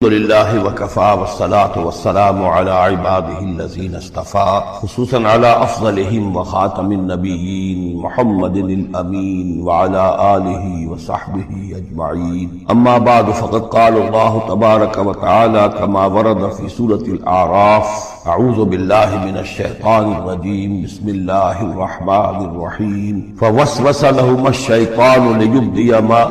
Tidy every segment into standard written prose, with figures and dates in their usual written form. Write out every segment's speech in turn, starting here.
الحمد لله وكفى والصلاة والسلام على عباده الذين اصطفى خصوصا على أفضلهم وخاتم النبيين محمد الأمين وعلى آله وصحبه أجمعين. أما بعد فقد قال الله تبارك وتعالى كما ورد في سورة الأعراف: أعوذ بالله من الشيطان الرجيم بسم الله الرحمن الرحيم فوسوس لهما الشيطان ليبدي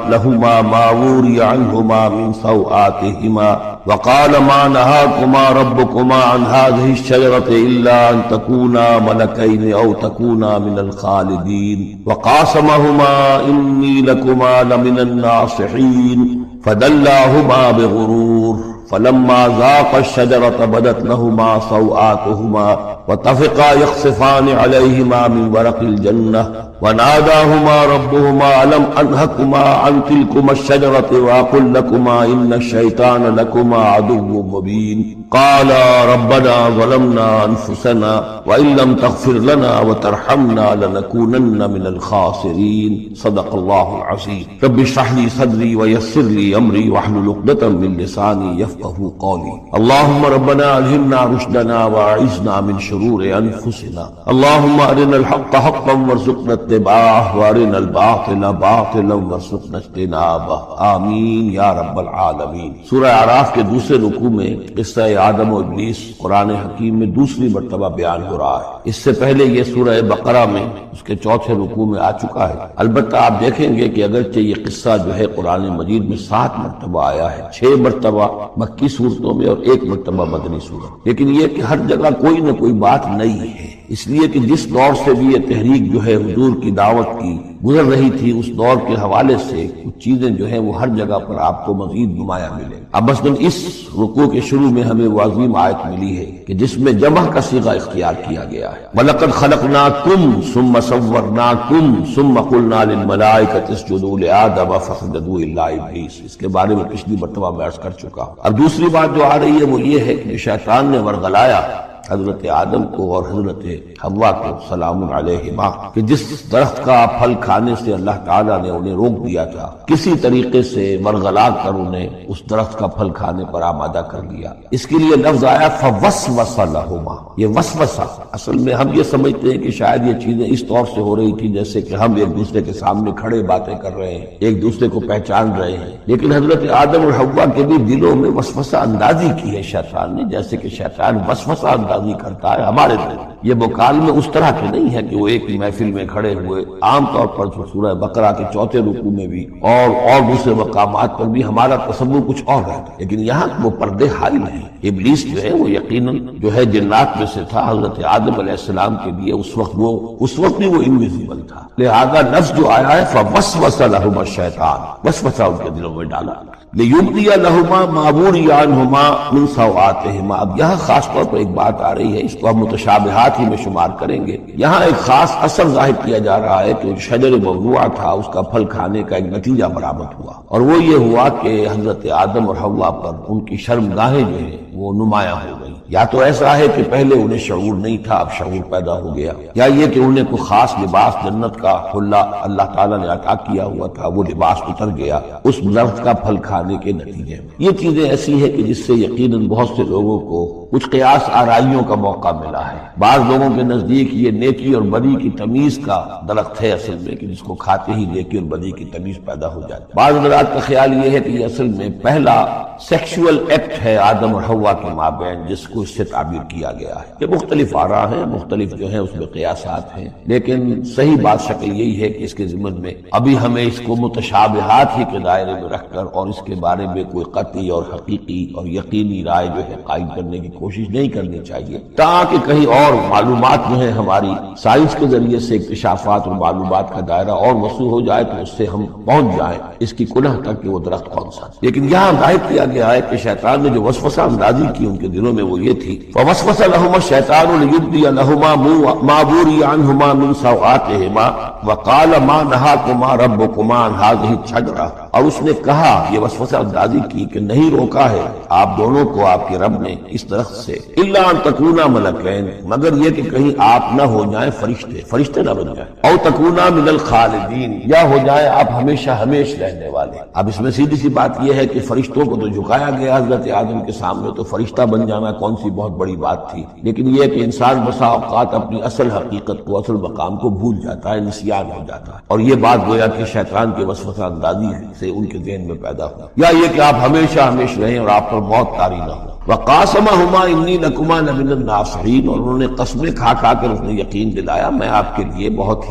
لهما ما وري عنهما من سوآتهما وقال ما نهاكما ربكما عن هذه الشجرة إلا أن تكونا ملكين أو تكونا من الخالدين وقاسمهما إني لكما لمن الناصحين فدلاهما بغرور فلما ذاقا الشجرة بدت لهما سوآتهما وطفقا يخصفان عليهما من ورق الجنة وناداهما ربهما ألم أنهكما عن تلكما الشجرة وأقل لكما إن الشيطان لكما عدو مبين قالا ربنا ظلمنا أنفسنا وإن لم تغفر لنا وترحمنا لنكونن من الخاسرين. صدق الله العظيم. رب اشرح لي صدري ويسر لي أمري واحلل عقدة من لساني يفقهوا قولي. اللهم ربنا ألهمنا رشدنا وأعذنا من شرور أنفسنا. اللهم أرنا الحق حقا وارزقنا اتباعه وارنا الباطل باطلا وارزقنا اجتنابه آمین یا رب العالمین. سورہ اعراف کے دوسرے رکوع میں قصہ آدم و ابلیس قرآن حکیم میں دوسری مرتبہ بیان ہو رہا ہے. اس سے پہلے یہ سورہ بقرہ میں اس کے چوتھے رکوع میں آ چکا ہے. البتہ آپ دیکھیں گے کہ اگرچہ یہ قصہ جو ہے قرآن مجید میں 7 مرتبہ آیا ہے، 6 مرتبہ مکی صورتوں میں اور 1 مرتبہ مدنی صورت، لیکن یہ کہ ہر جگہ کوئی نہ کوئی بات نئی ہے، اس لیے کہ جس دور سے بھی یہ تحریک جو ہے حضور کی دعوت کی گزر رہی تھی اس دور کے حوالے سے کچھ چیزیں جو ہیں وہ ہر جگہ پر آپ کو مزید نمایاں ملیں. اب مثلا اس رکوع کے شروع میں ہمیں وہ عظیم آیت ملی ہے کہ جس میں جمع کا صیغہ اختیار کیا گیا ہے. وَلَقَدْ خَلَقْنَاكُمْ ثُمَّ صَوَّرْنَاكُمْ ثُمَّ قُلْنَا لِلْمَلَائِكَةِ اسْجُدُوا لِآدَمَ فَسَجَدُوا إِلَّا إِبْلِيسَ. اس کے بارے میں پچھلی مرتبہ میں عرض کر چکا ہوں. اب دوسری بات جو آ رہی ہے وہ یہ ہے کہ شیطان نے ورغلایا حضرت آدم کو اور حضرت حوا کو سلام علیہما کہ جس درخت کا پھل کھانے سے اللہ تعالیٰ نے انہیں روک دیا تھا کسی طریقے سے ورغلا کر انہیں اس درخت کا پھل کھانے پر آمادہ کر دیا. اس کے لیے لفظ آیا فوسوس لہما. یہ وسوسہ اصل میں ہم یہ سمجھتے ہیں کہ شاید یہ چیزیں اس طور سے ہو رہی تھی جیسے کہ ہم ایک دوسرے کے سامنے کھڑے باتیں کر رہے ہیں، ایک دوسرے کو پہچان رہے ہیں، لیکن حضرت آدم اور حوا کے بھی دلوں میں وسوسہ اندازی کی ہے شیطان نے، جیسے کہ شیطان وسوسہ اندازی کرتا ہے ہمارے دل. یہ مکالمے اس طرح کے نہیں ہے کہ وہ ایک محفل میں کھڑے ہوئے. عام طور پر سورہ بقرہ کے چوتھے رکوع میں بھی اور دوسرے مقامات پر بھی ہمارا تصور کچھ اور رہتا ہے، لیکن یہاں وہ پردے حائل ہیں. ابلیس جو ہے وہ یقیناً جو ہے جنات میں سے تھا. حضرت آدم علیہ السلام کے لیے اس وقت بھی وہ انویزیبل تھا، لہذا نفس جو آیا ہے فوسوس لہما الشیطان، وسوسہ ان کے دلوں میں ڈالا لیبدی لہما ما وری عنہما من سوآتہما. اب یہاں خاص طور پر ایک بات آ رہی ہے، اس کو ہم متشابہات ہی میں شمار کریں گے. یہاں ایک خاص اثر ظاہر کیا جا رہا ہے کہ شجر موضوع تھا اس کا پھل کھانے کا ایک نتیجہ برآمد ہوا، اور وہ یہ ہوا کہ حضرت آدم اور حوا پر ان کی شرمگاہیں جو ہیں وہ نمایاں ہو گئی. یا تو ایسا ہے کہ پہلے انہیں شعور نہیں تھا، اب شعور پیدا ہو گیا، یا یہ کہ انہیں کوئی خاص لباس جنت کا حلہ اللہ تعالیٰ نے عطا کیا ہوا تھا، وہ لباس اتر گیا اس درخت کا پھل کھانے کے نتیجے میں. یہ چیزیں ایسی ہیں کہ جس سے یقیناً بہت سے لوگوں کو کچھ قیاس آرائیوں کا موقع ملا ہے. بعض لوگوں کے نزدیک یہ نیکی اور بدی کی تمیز کا درخت ہے اصل میں، کہ جس کو کھاتے ہی نیکی اور بدی کی تمیز پیدا ہو جاتی. بعض حضرات کا خیال یہ ہے کہ یہ اصل میں پہلا سیکشول ایکٹ ہے آدم اور حوا کے مابین، جس کو اس سے تعبیر کیا گیا ہے. یہ مختلف آراء ہیں، مختلف جو ہیں اس میں قیاسات ہیں، لیکن صحیح بات شکل یہی ہے کہ اس کے ضمن میں ابھی ہمیں اس کو متشابہات ہی کے دائرے میں رکھ کر اور اس کے بارے میں کوئی قطعی اور حقیقی اور یقینی رائے جو ہے قائم کرنے کی کوشش نہیں کرنی چاہیے، تاکہ کہیں اور معلومات جو ہے ہماری سائنس کے ذریعے سے اکتشافات اور معلومات کا دائرہ اور وسیع ہو جائے تو اس سے ہم پہنچ جائیں اس کی کنہ تک کہ وہ درخت کون سا. لیکن یہاں ظاہر کیا گیا ہے کہ شیطان نے جو وسوسہ اندازی کی ان کے دلوں میں وہ یہ تھی فوسوس لهما الشیطان لیبدی لهما ما وری عنہما من سوآتہما وقال ما نہاکما ربکما عن هذه الشجرة. اور اس نے کہا، یہ وسوسہ اندازی کی کہ نہیں روکا ہے آپ دونوں کو آپ کے رب نے اس درخت سے، الا ان تکونا ملکین، مگر یہ کہ کہیں آپ نہ ہو جائیں فرشتے نہ بن جائیں، او تکونا من الخالدین، یا ہو جائیں آپ ہمیشہ ہمیش رہنے والے۔ اب اس میں سیدھی سی بات یہ ہے کہ فرشتوں کو تو جھکایا گیا حضرت آدم کے سامنے، تو فرشتہ بن جانا کون سی بہت بڑی بات تھی، لیکن یہ کہ انسان بسا اوقات اپنی اصل حقیقت کو، اصل مقام کو بھول جاتا ہے، نسیان ہو جاتا ہے، اور یہ بات گویا کہ شیطان کے وسوسہ اندازی سے ان کے ذہن میں پیدا ہوا، یا یہ کہ آپ ہمیشہ ہمیش رہیں اور آپ پر موت طاری نہ ہو۔ وقاسمہما انی لکما لمن الناصحین، اور انہوں نے قسمیں کھا کھا کر اس نے یقین دلایا میں آپ کے لیے بہت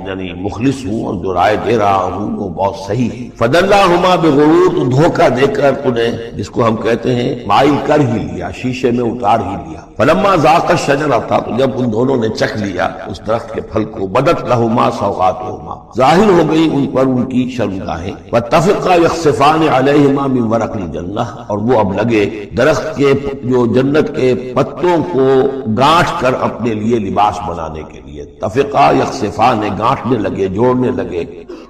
یعنی مخلص ہوں، اور جو رائے دے رہا ہوں وہ بہت صحیح ہے۔ فدلاہما بغرور، تو دھوکہ دے کر انہیں، جس کو ہم کہتے ہیں مائل کر ہی لیا، شیشے میں اتار ہی لیا۔ فلما ذاق الشجرہ، تو جب ان دونوں نے چکھ لیا اس درخت کے پھل کو، بدت لہما سوآتہما، ظاہر ہو گئی ان پر ان کی شرمگاہیں، واتفقا یخصفان علیہما من ورق الجنہ، اور وہ اب لگے درخت کے جو جنت کے پتوں کو گانٹھ کر اپنے لیے لباس بنانے کے لیے، تفقا یخصفان، گانٹھنے لگے، جوڑنے لگے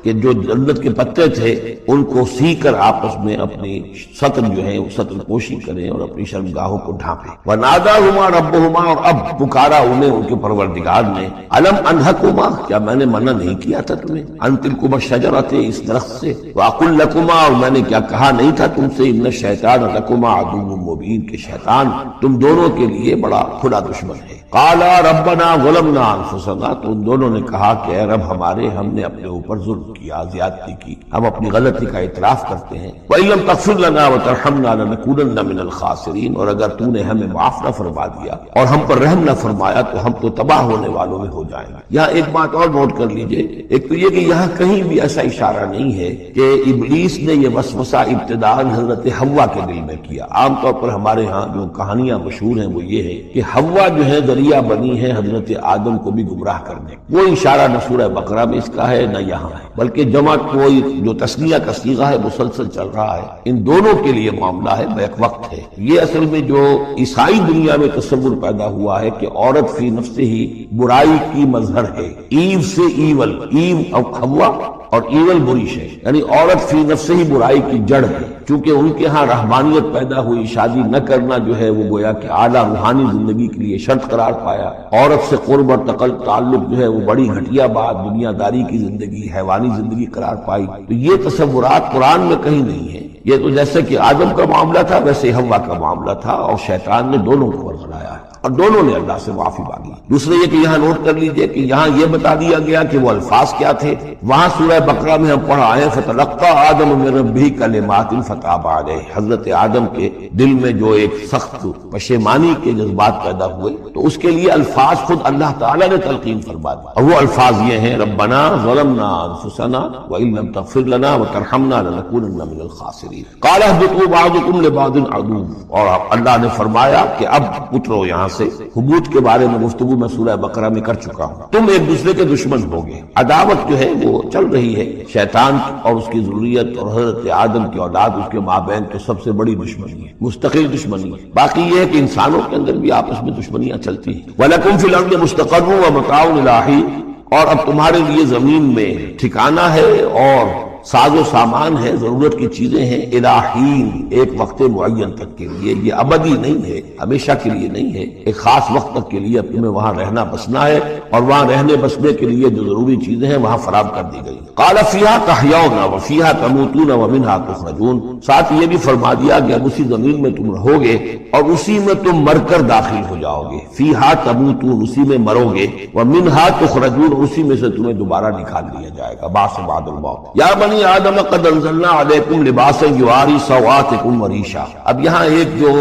کہ جو جنت کے پتے تھے ان کو سی کر آپس میں اپنی سطر جو ہے وہ سطر پوشی کریں اور اپنی شرمگاہوں کو ڈھانپیں۔ وَنَادَاهُمَا رَبُّهُمَا، اور اب پکارا انہیں ان کے پروردگار نے، أَلَمْ أَنْهَكُمَا، کیا میں نے منع نہیں کیا تھا تمہیں، أَن تِلْكُمَا الشَّجَرَةَ، اس درخت سے، وَأَقُلْ لَكُمَا، اور میں نے کیا کہا نہیں تھا تم سے، إِنَّ الشَّيْطَانَ لَكُمَا عَدُوٌّ مُّبِينٌ، کہ شیطان تم دونوں کے لیے بڑا کھلا دشمن ہے۔ قَالَا رَبَّنَا ظَلَمْنَا أَنفُسَنَا، تو ان دونوں نے کہا کہ اے رب ہمارے، ہم نے اپنے اوپر ظلم کیا، زیادتی کی، ہم اپنی غلطی کا اعتراف کرتے ہیں۔ وَإِن لَّمْ تَغْفِرْ لَنَا وَتَرْحَمْنَا لَنَكُونَنَّ مِنَ الْخَاسِرِينَ، اور اگر تو نے ہمیں معاف نہ فرما دیا اور ہم پر رحم نہ فرمایا تو ہم تو تباہ ہونے والوں میں ہو جائیں گے۔ یہاں ایک بات اور نوٹ کر لیجئے، ایک تو یہ کہ یہاں کہیں بھی ایسا اشارہ نہیں ہے کہ ابلیس نے یہ وسوسہ ابتداءً حضرت حوا کے دل میں کیا۔ عام طور پر ہمارے ہاں جو کہانیاں مشہور ہیں وہ یہ ہے کہ حوا جو ہے ذریعہ بنی ہے حضرت آدم کو بھی گمراہ کرنے، وہ اشارہ نہ سورہ بقرہ میں اس کا ہے نہ یہاں ہے، بلکہ جمع کوئی جو تسنیہ کا صیغہ ہے مسلسل چل رہا ہے، ان دونوں کے لیے معاملہ ہے، بیک وقت ہے۔ یہ اصل میں جو عیسائی دنیا میں تصور پیدا ہوا ہے کہ عورت فی نفسہ ہی برائی کی مظہر ہے، ایو سے ایول، ایو اور حوا اور ایول بری شے، یعنی عورت فی نفسہ ہی برائی کی جڑ ہے۔ چونکہ ان کے ہاں رحمانیت پیدا ہوئی، شادی نہ کرنا جو ہے وہ گویا کہ اعلیٰ روحانی زندگی کے لیے شرط قرار پایا، عورت سے قرب اور تعلق جو ہے وہ بڑی گھٹیا بات، دنیا داری کی زندگی، حیوانی زندگی قرار پائی۔ تو یہ تصورات قرآن میں کہیں نہیں ہے۔ یہ تو جیسے کہ آدم کا معاملہ تھا ویسے حوا کا معاملہ تھا، اور شیطان نے دونوں کو ورگلایا ہے اور دونوں نے اللہ سے معافی مانگی۔ دوسرے یہ کہ یہاں نوٹ کر لیجئے کہ یہاں یہ بتا دیا گیا کہ وہ الفاظ کیا تھے، وہاں سورہ بقرہ میں ہم پڑھا آئے فَتَلَقَّىٰ آدَمُ مِن رَبِّهِ كَلِمَاتٍ فَتَابَ عَلَيْهِ، حضرت آدم کے دل میں جو ایک سخت پشیمانی کے جذبات پیدا ہوئے تو اس کے لیے الفاظ خود اللہ تعالیٰ نے تلقین فرما دی، اور وہ الفاظ یہ ہیں ربنا ظلمنا انفسنا وان لم تغفر لنا وترحمنا لنكونن من الخاسرین۔ قال اهبطوا بعضكم لبعض عدو، اور اللہ نے فرمایا کہ اب اترو یہاں سے۔ حبوط کے بارے میں گفتگو میں سورہ بقرہ میں کر چکا ہوں، تم ایک دوسرے کے دشمن ہوگے، عداوت جو ہے وہ چل رہی ہے، شیطان اور اس کی ذریت اور حضرت آدم کی اولاد اس کے مابین تو سب سے بڑی دشمنی ہے، مستقل دشمنی ہے۔ باقی یہ ہے کہ انسانوں کے اندر بھی آپس میں دشمنیاں چلتی ہیں۔ وَلَكُمْ فِي الْأَرْضِ مُسْتَقَرٌّ وَمَتَاعٌ إِلَىٰ حِينٍ، اور اب تمہارے لیے زمین میں ٹھکانہ ہے اور ساز و سامان ہے، ضرورت کی چیزیں ہیں، الہین، ایک وقت معین تک کے لیے، یہ ابدی نہیں ہے، ہمیشہ کے لیے نہیں ہے، ایک خاص وقت تک کے لیے اب تمہیں وہاں رہنا بسنا ہے، اور وہاں رہنے بسنے کے لیے جو ضروری چیزیں ہیں وہاں فراہم کر دی گئی۔ قال فیہا تحیون وفیہا تموتون ومنہا تخرجون، ساتھ یہ بھی فرما دیا کہ اب اسی زمین میں تم رہو گے اور اسی میں تم مر کر داخل ہو جاؤ گے، فیہا تموتون، اسی میں مرو گے، ومنہا تخرجون، اسی میں سے تمہیں دوبارہ نکال لیا جائے گا، بعث بعد الموت۔ یا بنی آدم قد انزلنا علیکم لباسا یواری سوآتکم وریشا، اب یہاں ایک جو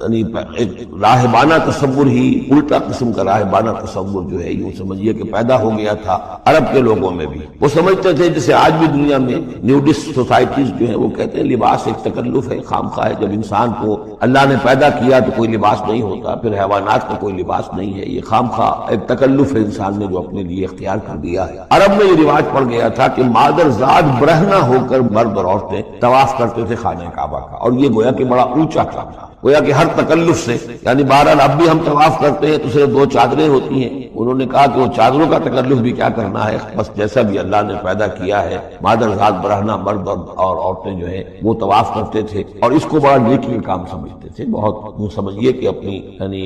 یعنی ایک راہبانہ تصور ہی، الٹا قسم کا راہبانہ تصور جو ہے یوں سمجھیے کہ پیدا ہو گیا تھا عرب کے لوگوں میں بھی۔ وہ سمجھتے تھے جیسے آج بھی دنیا میں نیوڈسٹ سوسائٹیز جو ہیں وہ کہتے ہیں لباس ایک تکلف ہے، خامخواہ ہے، جب انسان کو اللہ نے پیدا کیا تو کوئی لباس نہیں ہوتا، پھر حیوانات کا کوئی لباس نہیں ہے، یہ خامخواہ ایک تکلف ہے انسان نے جو اپنے لیے اختیار کر دیا ہے۔ عرب میں یہ رواج پڑ گیا تھا کہ مادر زاد برہنہ ہو کر مرد اور عورتیں طواف کرتے تھے خانہ کعبہ کا، اور یہ گویا کہ بڑا اونچا کام تھا۔ گویا کہ ہر تکلف سے، یعنی بہرحال اب بھی ہم طواف کرتے ہیں تو صرف 2 چادریں ہوتی ہیں، انہوں نے کہا کہ وہ چادروں کا تکلف بھی کیا کرنا ہے، بس جیسا بھی اللہ نے پیدا کیا ہے مادر ذات برہنہ مرد اور عورتیں جو ہیں وہ طواف کرتے تھے، اور اس کو بڑا نیکی کا کام سمجھتے تھے، بہت وہ سمجھیے کہ اپنی یعنی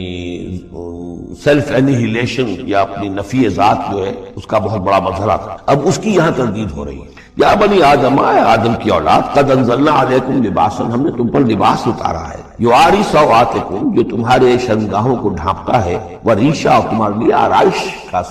سیلف انہیلیشن یا اپنی نفی ذات جو ہے اس کا بہت بڑا مظہر تھا۔ اب اس کی یہاں تردید ہو رہی ہے، یا بنی آدم، اے آدم کی اولاد، قد انزلنا علیکم لباسا، ہم نے تم پر لباس اتارا ہے، یواری سوآتکم، جو تمہارے شرمگاہوں کو ڈھانپتا ہے، وریشا، اور تمہارے لیے آرائش کا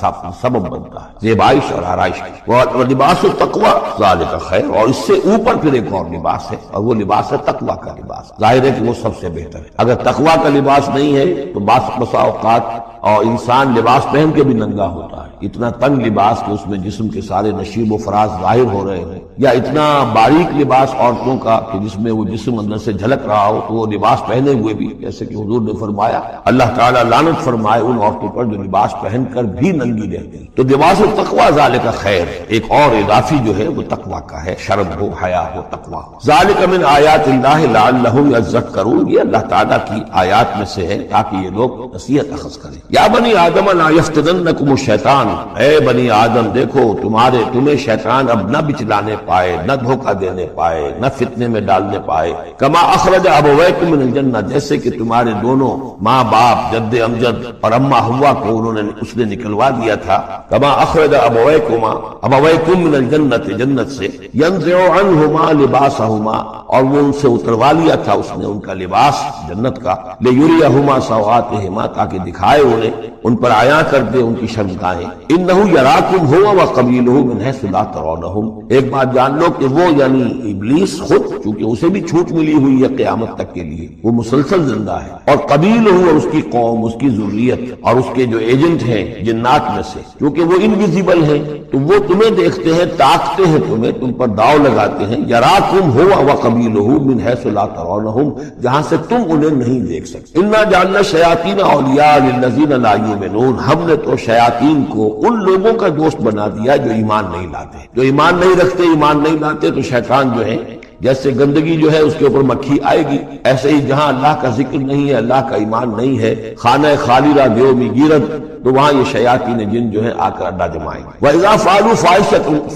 سبب بنتا ہے، زیبائش اور آرائش کی، اور لباس التقوی ذالک خیر، اور اس سے اوپر پھر ایک اور لباس ہے، اور وہ لباس ہے تقوی کا لباس، ظاہر ہے کہ وہ سب سے بہتر ہے۔ اگر تقوی کا لباس نہیں ہے تو بسا اوقات اور انسان لباس پہن کے بھی ننگا ہوتا ہے، اتنا تنگ لباس کہ اس میں جسم کے سارے نشیب و فراز ظاہر ہو رہے ہیں، یا اتنا باریک لباس عورتوں کا کہ جس میں وہ جسم اندر سے جھلک رہا ہو، تو وہ لباس پہنے ہوئے بھی، جیسے کہ حضور نے فرمایا اللہ تعالیٰ لعنت فرمائے ان عورتوں پر جو لباس پہن کر بھی ننگی رہتی ہیں۔ تو لباس التقوی ذالک خیر، ایک اور اضافی جو ہے وہ تقوی کا ہے، شرم ہو، حیا ہو، تقوی ہو۔ ذالک من آیات اللہ لعلہم یذکرون، یہ اللہ تعالیٰ کی آیات میں سے ہے تاکہ یہ لوگ نصیحت اخذ کریں۔ یا بنی آدم لا یفتننکم الشیطان، اے بنی آدم دیکھو تمہیں شیطان اب نہ بچلانے پائے، نہ دھوکہ دینے پائے، نہ فتنے میں ڈالنے پائے، کما اخرج ابویکم من الجنہ، جیسے کہ تمہارے دونوں ماں باپ جد امجد اور اما حوا کو اس نے نکلوا دیا تھا، کما اخرج ابویکم من الجنہ، جنت سے، ینزع عنہما لباسہما، اور وہ ان سے اتروا لیا تھا اس نے ان کا لباس جنت کا، لیریہما سوآتہما، تاکہ دکھائے انہیں، ان پر عیاں کر دے ان کی شرمگاہیں، انہ یراکم ہوا وقبیلہ من حیث لا ترونہم، ایک بات جان لو کہ وہ یعنی ابلیس خود، چونکہ اسے بھی چھوٹ ملی ہوئی ہے قیامت تک کے لیے، وہ مسلسل زندہ ہے، اور قبیلہ اور اس کی قوم، اس کی ذریت اور اس کے جو ایجنٹ ہیں جنات میں سے، کیونکہ وہ انویزیبل ہیں تو وہ تمہیں دیکھتے ہیں، تاکتے ہیں تمہیں، تم پر داؤ لگاتے ہیں، یراکم ہوا وقبیلہ من حیث لا ترونہم، جہاں سے تم انہیں نہیں دیکھ سکتے۔ انا جعلنا الشیاطین اولیاء للذین لا یؤمنون، ہم نے تو شیاطین کو ان لوگوں کا دوست بنا دیا جو ایمان نہیں لاتے، جو ایمان نہیں رکھتے، ایمان نہیں لاتے، تو شیطان جو ہے جیسے گندگی جو ہے اس کے اوپر مکھی آئے گی، ایسے ہی جہاں اللہ کا ذکر نہیں ہے، اللہ کا ایمان نہیں ہے، خانہ خالی را دیو می گیرد، تو وہاں یہ شیاطین جن جو ہیں آ کر اڈا جمائیں گے۔ وَإِذَا فَعَلُوا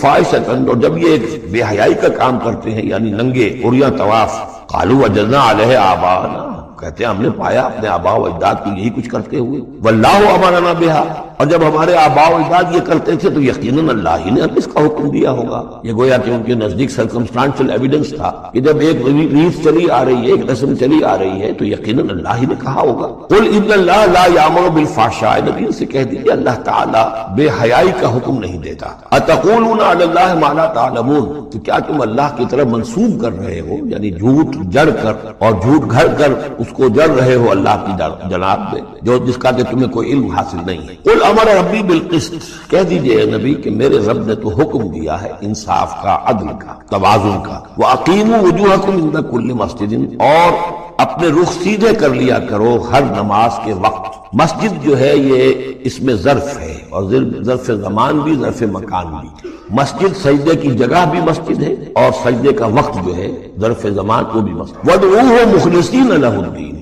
فَاحِشَةً، اور جب یہ ایک بے حیائی کا کام کرتے ہیں یعنی ننگے عریاں طواف، قَالُوا وَجَدْنَا عَلَيْهَا آبَاءَنَا، کہتے ہیں ہم نے پایا اپنے آباء و اجداد کو یہی کچھ کرتے ہوئے، واللہ امرنا بہا، اور جب ہمارے آباء و اجداد یہ کرتے تھے تو یقیناً اللہ ہی نے اس کا حکم دیا ہوگا۔ یہ گویا کہ ان کے نزدیک سرکمسٹانشل ایویڈنس تھا کہ جب ایک ریت چلی آ رہی ہے، ایک رسم چلی آ رہی ہے، تو یقیناً اللہ ہی نے کہا ہوگا۔ قل ان اللہ لا یامر بالفحشاء، نبی سے کہہ دیجیے اللہ تعالیٰ بے حیائی کا حکم نہیں دیتا۔ اتقولون علی اللہ ما لا تعلمون، تو کیا تم اللہ کی طرف منسوب کر رہے ہو، یعنی جھوٹ جڑ کر اور جھوٹ گھڑ کر اس کو جڑ رہے ہو اللہ کی جناب میں، جو جس کا کہ تمہیں کوئی علم حاصل نہیں ہے۔ قل امر ربی بالقسط، کہہ دیجئے نبی کہ میرے رب نے تو حکم دیا ہے انصاف کا، عدل کا، توازن کا۔ وَأَقِيمُوا وُجُوهَكُمْ عِنْدَ كُلِّ مَسْجِدٍ، اور اپنے رخ سیدھے کر لیا کرو ہر نماز کے وقت۔ مسجد جو ہے یہ اس میں ظرف ہے، اور ظرف زمان بھی، ظرف مکان بھی۔ مسجد سجدے کی جگہ بھی مسجد ہے، اور سجدے کا وقت جو ہے ظرف زمان وہ بھی مسجد۔ وَادْعُوهُ مُخْلِصِينَ لَهُ الدِّينَ،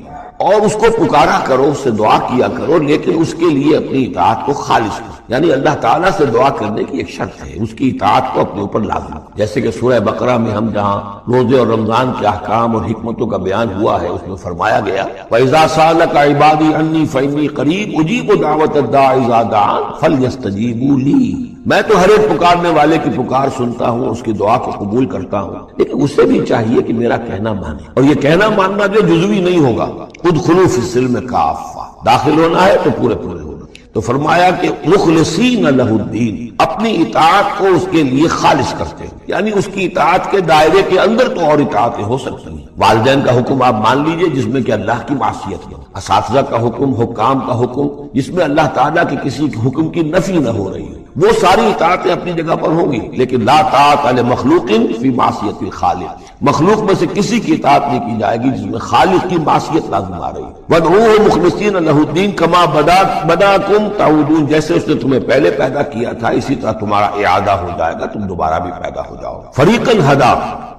اور اس کو پکارا کرو، اس سے دعا کیا کرو، لیکن اس کے لیے اپنی اطاعت کو خالص کرو، یعنی اللہ تعالیٰ سے دعا کرنے کی ایک شرط ہے، اس کی اطاعت کو اپنے اوپر لازم، جیسے کہ سورہ بقرہ میں ہم جہاں روزے اور رمضان کے احکام اور حکمتوں کا بیان ہوا ہے، اس میں فرمایا گیا وَإِذَا سَأَلَكَ عِبَادِي عَنِّي فَإِنِّي قَرِيبٌ أُجِيبُ دَعْوَةَ الدَّاعِ إِذَا دَعَانِ فَلْيَسْتَجِيبُوا لِي، میں تو ہر ایک پکارنے والے کی پکار سنتا ہوں، اس کی دعا کو قبول کرتا ہوں، لیکن اسے بھی چاہیے کہ میرا کہنا مانے، اور یہ کہنا ماننا جو جزوی نہیں ہوگا، ادخلوا فی السلم کافہ، داخل ہونا ہے تو پورے پورے ہونا۔ تو فرمایا کہ مخلصین لہ الدین، اپنی اطاعت کو اس کے لیے خالص کرتے ہیں، یعنی اس کی اطاعت کے دائرے کے اندر تو اور اطاعتیں ہو سکتی ہیں۔ والدین کا حکم آپ مان لیجئے جس میں کہ اللہ کی معصیت ہو، اساتذہ کا حکم، حکام کا حکم جس میں اللہ تعالیٰ کے کسی حکم کی نفی نہ ہو رہی ہے، وہ ساری اطاعتیں اپنی جگہ پر ہوں گی، لیکن لا طاعت لمخلوق فی معصیت الخالق، مخلوق میں سے کسی کی اطاعت نہیں کی جائے گی جس میں خالق کی معصیت لازم آ رہی ہے۔ وَادْعُوهُ مُخْلِصِينَ لَهُ الدِّينَ كَمَا بَدَأَكُمْ تَعُودُونَ، جیسے اس نے تمہیں پہلے پیدا کیا تھا اسی اسی طرح تمہارا اعادہ ہو جائے گا، تم دوبارہ بھی پیدا ہو جاؤ۔ فریقاً ہدا،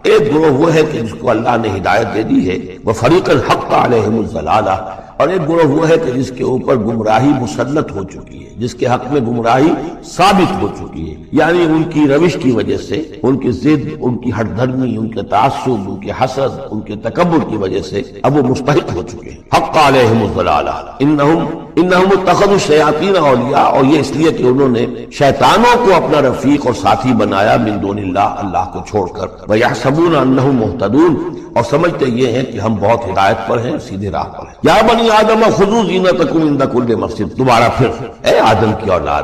ایک گروہ وہ ہے کہ جس کو اللہ نے ہدایت دے دی ہے، وہ فریقاً حق علیہم الضلالہ، اور ایک گروہ وہ ہے کہ جس کے اوپر گمراہی مسلط ہو چکی ہے، جس کے حق میں گمراہی ثابت ہو چکی ہے، یعنی ان کی روش کی وجہ سے، ان کی ضد، ان کی ہٹ دھرمی، ان کے تعصب، ان کے حسد، ان کے تکبر کی وجہ سے اب وہ مستحق ہو چکے ہیں۔ حق علیہم الضلالہ انہم اتخذوا الشیاطین اولیاء، اور یہ اس لیے کہ انہوں نے شیطانوں کو اپنا رفیق اور ساتھی بنایا من دون اللہ، اللہ کو چھوڑ کر، ویحسبون انہم مہتدون، اور سمجھتے یہ ہیں کہ ہم بہت ہدایت پر ہیں، سیدھے راہ پر ہیں۔ یا بنی آدم خذوا زینتکم عند کل مسجد، دوبارہ پھر اے آدم کی اولاد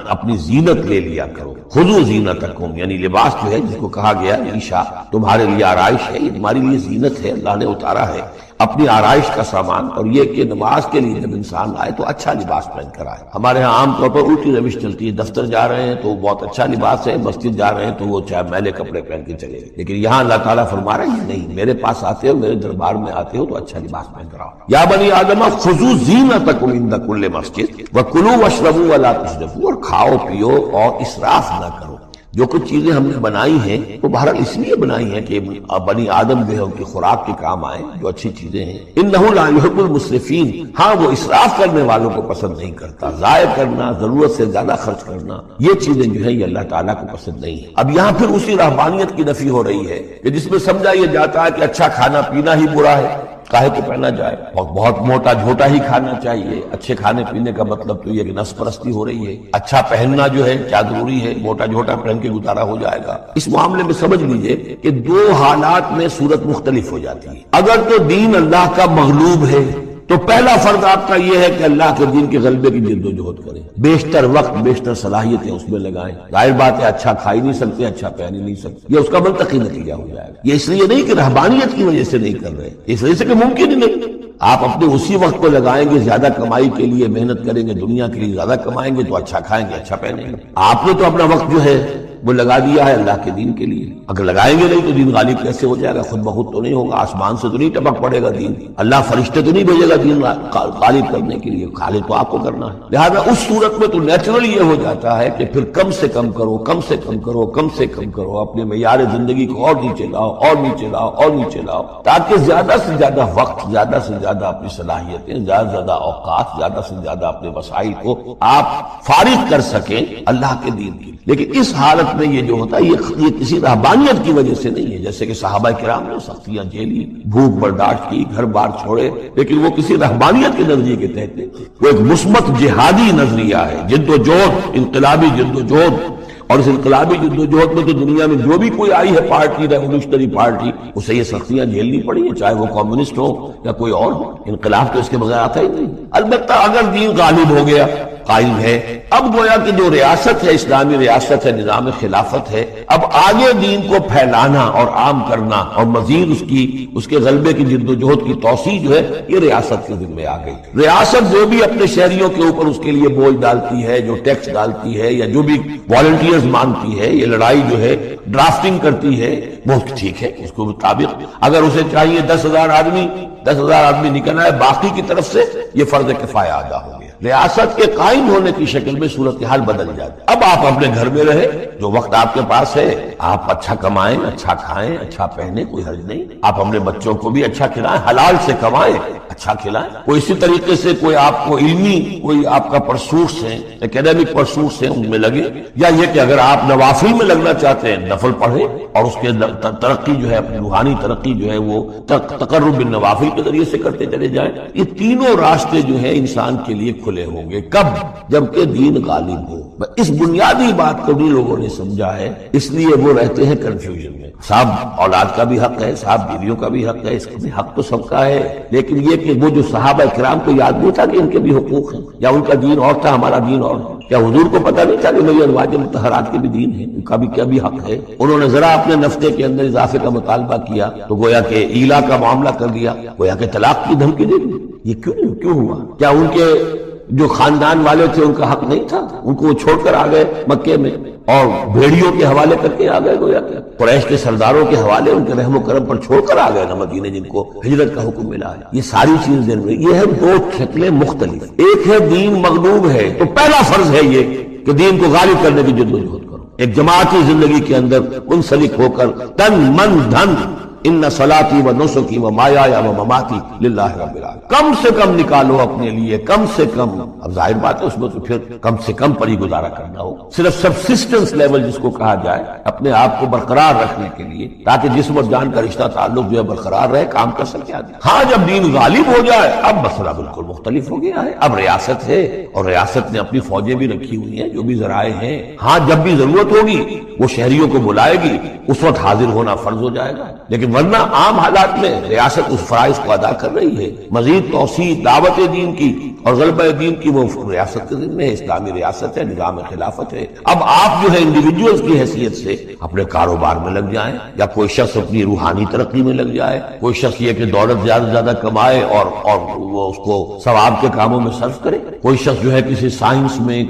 اپنی زینت لے لیا کرو۔ خذوا زینتکم یعنی لباس جو ہے جس کو کہا گیا عیشا تمہارے لیے آرائش ہے، یہ تمہاری لیے زینت ہے، اللہ نے اتارا ہے اپنی آرائش کا سامان، اور یہ کہ نماز کے لیے جب انسان آئے تو اچھا لباس پہن کر آئے۔ ہمارے ہاں عام طور پر الٹی روش چلتی ہے، دفتر جا رہے ہیں تو بہت اچھا لباس ہے، مسجد جا رہے ہیں تو وہ چاہے میلے کپڑے پہن کے چلے، لیکن یہاں اللہ تعالیٰ فرما رہے ہیں نہیں، میرے پاس آتے ہو، میرے دربار میں آتے ہو تو اچھا لباس پہن کر آؤ۔ یا بنی آدم خذوا زینتکم عند کل مسجد وکلوا واشربوا ولا تسرفوا، اور کھاؤ پیو اور اسراف نہ کرو۔ جو کچھ چیزیں ہم نے بنائی ہیں وہ بہرحال اس لیے بنائی ہیں کہ بنی آدم جو ہے ان کی خوراک کے کام آئیں، جو اچھی چیزیں ہیں۔ انہ لا یحب المسرفین، ہاں وہ اسراف کرنے والوں کو پسند نہیں کرتا، ضائع کرنا، ضرورت سے زیادہ خرچ کرنا، یہ چیزیں جو ہیں یہ اللہ تعالیٰ کو پسند نہیں ہیں۔ اب یہاں پھر اسی رہبانیت کی نفی ہو رہی ہے کہ جس میں سمجھا یہ جاتا ہے کہ اچھا کھانا پینا ہی برا ہے، کاہے کو پہنا جائے، اور بہت موٹا جھوٹا ہی کھانا چاہیے۔ اچھے کھانے پینے کا مطلب تو یہ کہ نفس پرستی ہو رہی ہے۔ اچھا پہننا جو ہے کیا ضروری ہے، موٹا جھوٹا پہن کے گزارا ہو جائے گا۔ اس معاملے میں سمجھ لیجئے کہ دو حالات میں صورت مختلف ہو جاتی ہے۔ اگر تو دین اللہ کا مغلوب ہے تو پہلا فرض آپ کا یہ ہے کہ اللہ کے دین کے غلبے کی جد و جہد کریں، بیشتر وقت بیشتر صلاحیتیں اس میں لگائیں۔ ظاہر بات ہے اچھا کھا ہی نہیں سکتے، اچھا پہن ہی نہیں سکتے، یہ اس کا منطقی نتیجہ ہو جائے گا۔ یہ اس لیے نہیں کہ رہبانیت کی وجہ سے نہیں کر رہے، اس وجہ سے کہ ممکن ہی نہیں۔ آپ اپنے اسی وقت کو لگائیں گے زیادہ کمائی کے لیے، محنت کریں گے دنیا کے لیے، زیادہ کمائیں گے تو اچھا کھائیں گے، اچھا پہنیں گے۔ آپ نے تو اپنا وقت جو ہے وہ لگا دیا ہے اللہ کے دین کے لیے، اگر لگائیں گے نہیں تو دین غالب کیسے ہو جائے گا؟ خود بخود تو نہیں ہوگا، آسمان سے تو نہیں ٹپک پڑے گا دین، اللہ فرشتے تو نہیں بھیجے گا دین غالب کرنے کے لیے، غالب تو آپ کو کرنا ہے۔ لہذا اس صورت میں تو نیچرل یہ ہو جاتا ہے کہ پھر کم سے کم کرو، کم سے کم کرو، کم سے کم کرو، اپنے معیار زندگی کو اور نیچے لاؤ، اور نیچے لاؤ، اور نیچے لاؤ، تاکہ زیادہ سے زیادہ وقت، زیادہ سے زیادہ اپنی صلاحیتیں، زیادہ سے زیادہ اوقات، زیادہ سے زیادہ اپنے وسائل کو آپ فارغ کر سکیں اللہ کے دین کی۔ لیکن اس حالت میں یہ جو ہوتا ہے یہ کسی رہبانیت کی وجہ سے نہیں ہے، جیسے کہ صحابہ کرام نے سختیاں جھیلی، بھوک برداشت کی، گھر بار چھوڑے، لیکن وہ کسی رہبانیت کے نظریے کے تحت نہیں تھے، وہ ایک مثبت جہادی نظریہ ہے، جد و جہد، انقلابی جد و جہد۔ اور اس انقلابی جد و جہد میں تو دنیا میں جو بھی کوئی آئی ہے پارٹی، ریولوشنری پارٹی، اسے یہ سختیاں جھیلنی پڑی ہیں، چاہے وہ کمیونسٹ ہو یا کوئی اور ہو۔ انقلاب تو اس کے بغیر آتا ہی نہیں۔ البتہ اگر دین غالب ہو گیا، قائم ہے، اب گویا کہ جو ریاست ہے، اسلامی ریاست ہے، نظام خلافت ہے، اب آگے دین کو پھیلانا اور عام کرنا اور مزید اس کے غلبے کی جد و جہد کی توسیع جو ہے یہ ریاست کے ذمہ آ گئی۔ ریاست جو بھی اپنے شہریوں کے اوپر اس کے لیے بوجھ ڈالتی ہے، جو ٹیکس ڈالتی ہے، یا جو بھی والنٹیئرز مانگتی ہے، یہ لڑائی جو ہے ڈرافٹنگ کرتی ہے، بہت ٹھیک ہے، اس کو مطابق اگر اسے چاہیے 10,000 آدمی نکل آئے، باقی کی طرف سے یہ فرض کفایہ ادا ہو گیا۔ ریاست کے قائم ہونے کی شکل میں صورتحال بدل جاتی۔ اب آپ اپنے گھر میں رہے، جو وقت آپ کے پاس ہے آپ اچھا کمائیں، اچھا کھائیں، اچھا پہنیں، کوئی حرج نہیں۔ آپ اپنے بچوں کو بھی اچھا کھلائیں، حلال سے کمائیں، اچھا کھلائیں۔ کوئی اسی طریقے سے کوئی آپ کو علمی کوئی آپ کا پرسوٹس ہیں، اکیڈمک پرسوٹس ہیں، ان میں لگے، یا یہ کہ اگر آپ نوافل میں لگنا چاہتے ہیں نفل پڑھیں، اور اس کے ترقی جو ہے اپنی روحانی ترقی جو ہے وہ تقرب بالنوافل کے ذریعے سے کرتے چلے جائیں۔ یہ تینوں راستے جو ہیں انسان کے لیے کھلے ہوں گے، کب؟ جبکہ دین غالب ہو۔ اس بنیادی بات کو بھی لوگوں نے سمجھا ہے، اس لیے وہ رہتے ہیں کنفیوژن میں۔ صاحب اولاد کا بھی حق ہے، صاحب بیویوں کا بھی حق ہے، اس کا بھی حق تو سب کا ہے، لیکن یہ کہ وہ جو صحابہ کرام کو یاد نہیں تھا کہ ان کے بھی حقوق ہیں، یا ان کا دین اور تھا، ہمارا دین اور ہے؟ کیا حضور کو پتہ نہیں تھا کہ میری ازواج مطہرات کے بھی دین ہیں، ان کا بھی کیا بھی حق ہے؟ انہوں نے ذرا اپنے نفقے کے اندر اضافے کا مطالبہ کیا تو گویا کہ ایلا کا معاملہ کر دیا، گویا کہ طلاق کی دھمکی دے دی۔ یہ کیوں ہوا؟ کیا ان کے جو خاندان والے تھے ان کا حق نہیں تھا؟ ان کو وہ چھوڑ کر آ گئے مکے میں اور بھیڑیوں کے حوالے کر کے آ گئے، گویا کہ قریش کے سرداروں کے حوالے ان کے رحم و کرم پر چھوڑ کر آ گئے نا مدینے، جن کو ہجرت کا حکم ملا ہے۔ یہ ساری چیزیں یہ ہے دو شکلیں مختلف۔ ایک ہے دین مغلوب ہے تو پہلا فرض ہے یہ کہ دین کو غالب کرنے کی جدوجہد کرو، ایک جماعتی زندگی کے اندر منسلک ہو کر تن من دھن ان صلاتی و نسکی و مایایا و مماتی للہ رب العالمین، کم سے کم نکالو اپنے لیے، کم سے کم۔ اب ظاہر بات ہے اس میں تو پھر کم سے کم پر ہی گزارا کرنا ہوگا، صرف سبسسٹنس لیول جس کو کہا جائے، اپنے آپ کو برقرار رکھنے کے لیے، تاکہ جسم اور جان کا رشتہ تعلق جو ہے برقرار رہے، کام کر سکے آدمی۔ ہاں جب دین غالب ہو جائے اب مسئلہ بالکل مختلف ہو گیا ہے، اب ریاست ہے اور ریاست نے اپنی فوجیں بھی رکھی ہوئی ہیں، جو بھی ذرائع ہیں، ہاں جب بھی ضرورت ہوگی وہ شہریوں کو بلائے گی، اس وقت حاضر ہونا فرض ہو جائے گا، لیکن ورنہ عام حالات میں ریاست اس فرائض کو ادا کر رہی ہے۔ مزید توسیع دعوت دین کی اور غلبہ دین کی وہ ریاست کے ذمہ ہے، اسلامی ریاست ہے، نظام خلافت ہے۔ اب آپ جو ہے انڈیویجولز کی حیثیت سے اپنے کاروبار میں لگ جائیں، یا کوئی شخص اپنی روحانی ترقی میں لگ جائے، کوئی شخص یہ کہ دولت زیادہ سے زیادہ کمائے اور وہ اس کو ثواب کے کاموں میں صرف کرے، کوئی شخص جو ہے کسی سائنس میں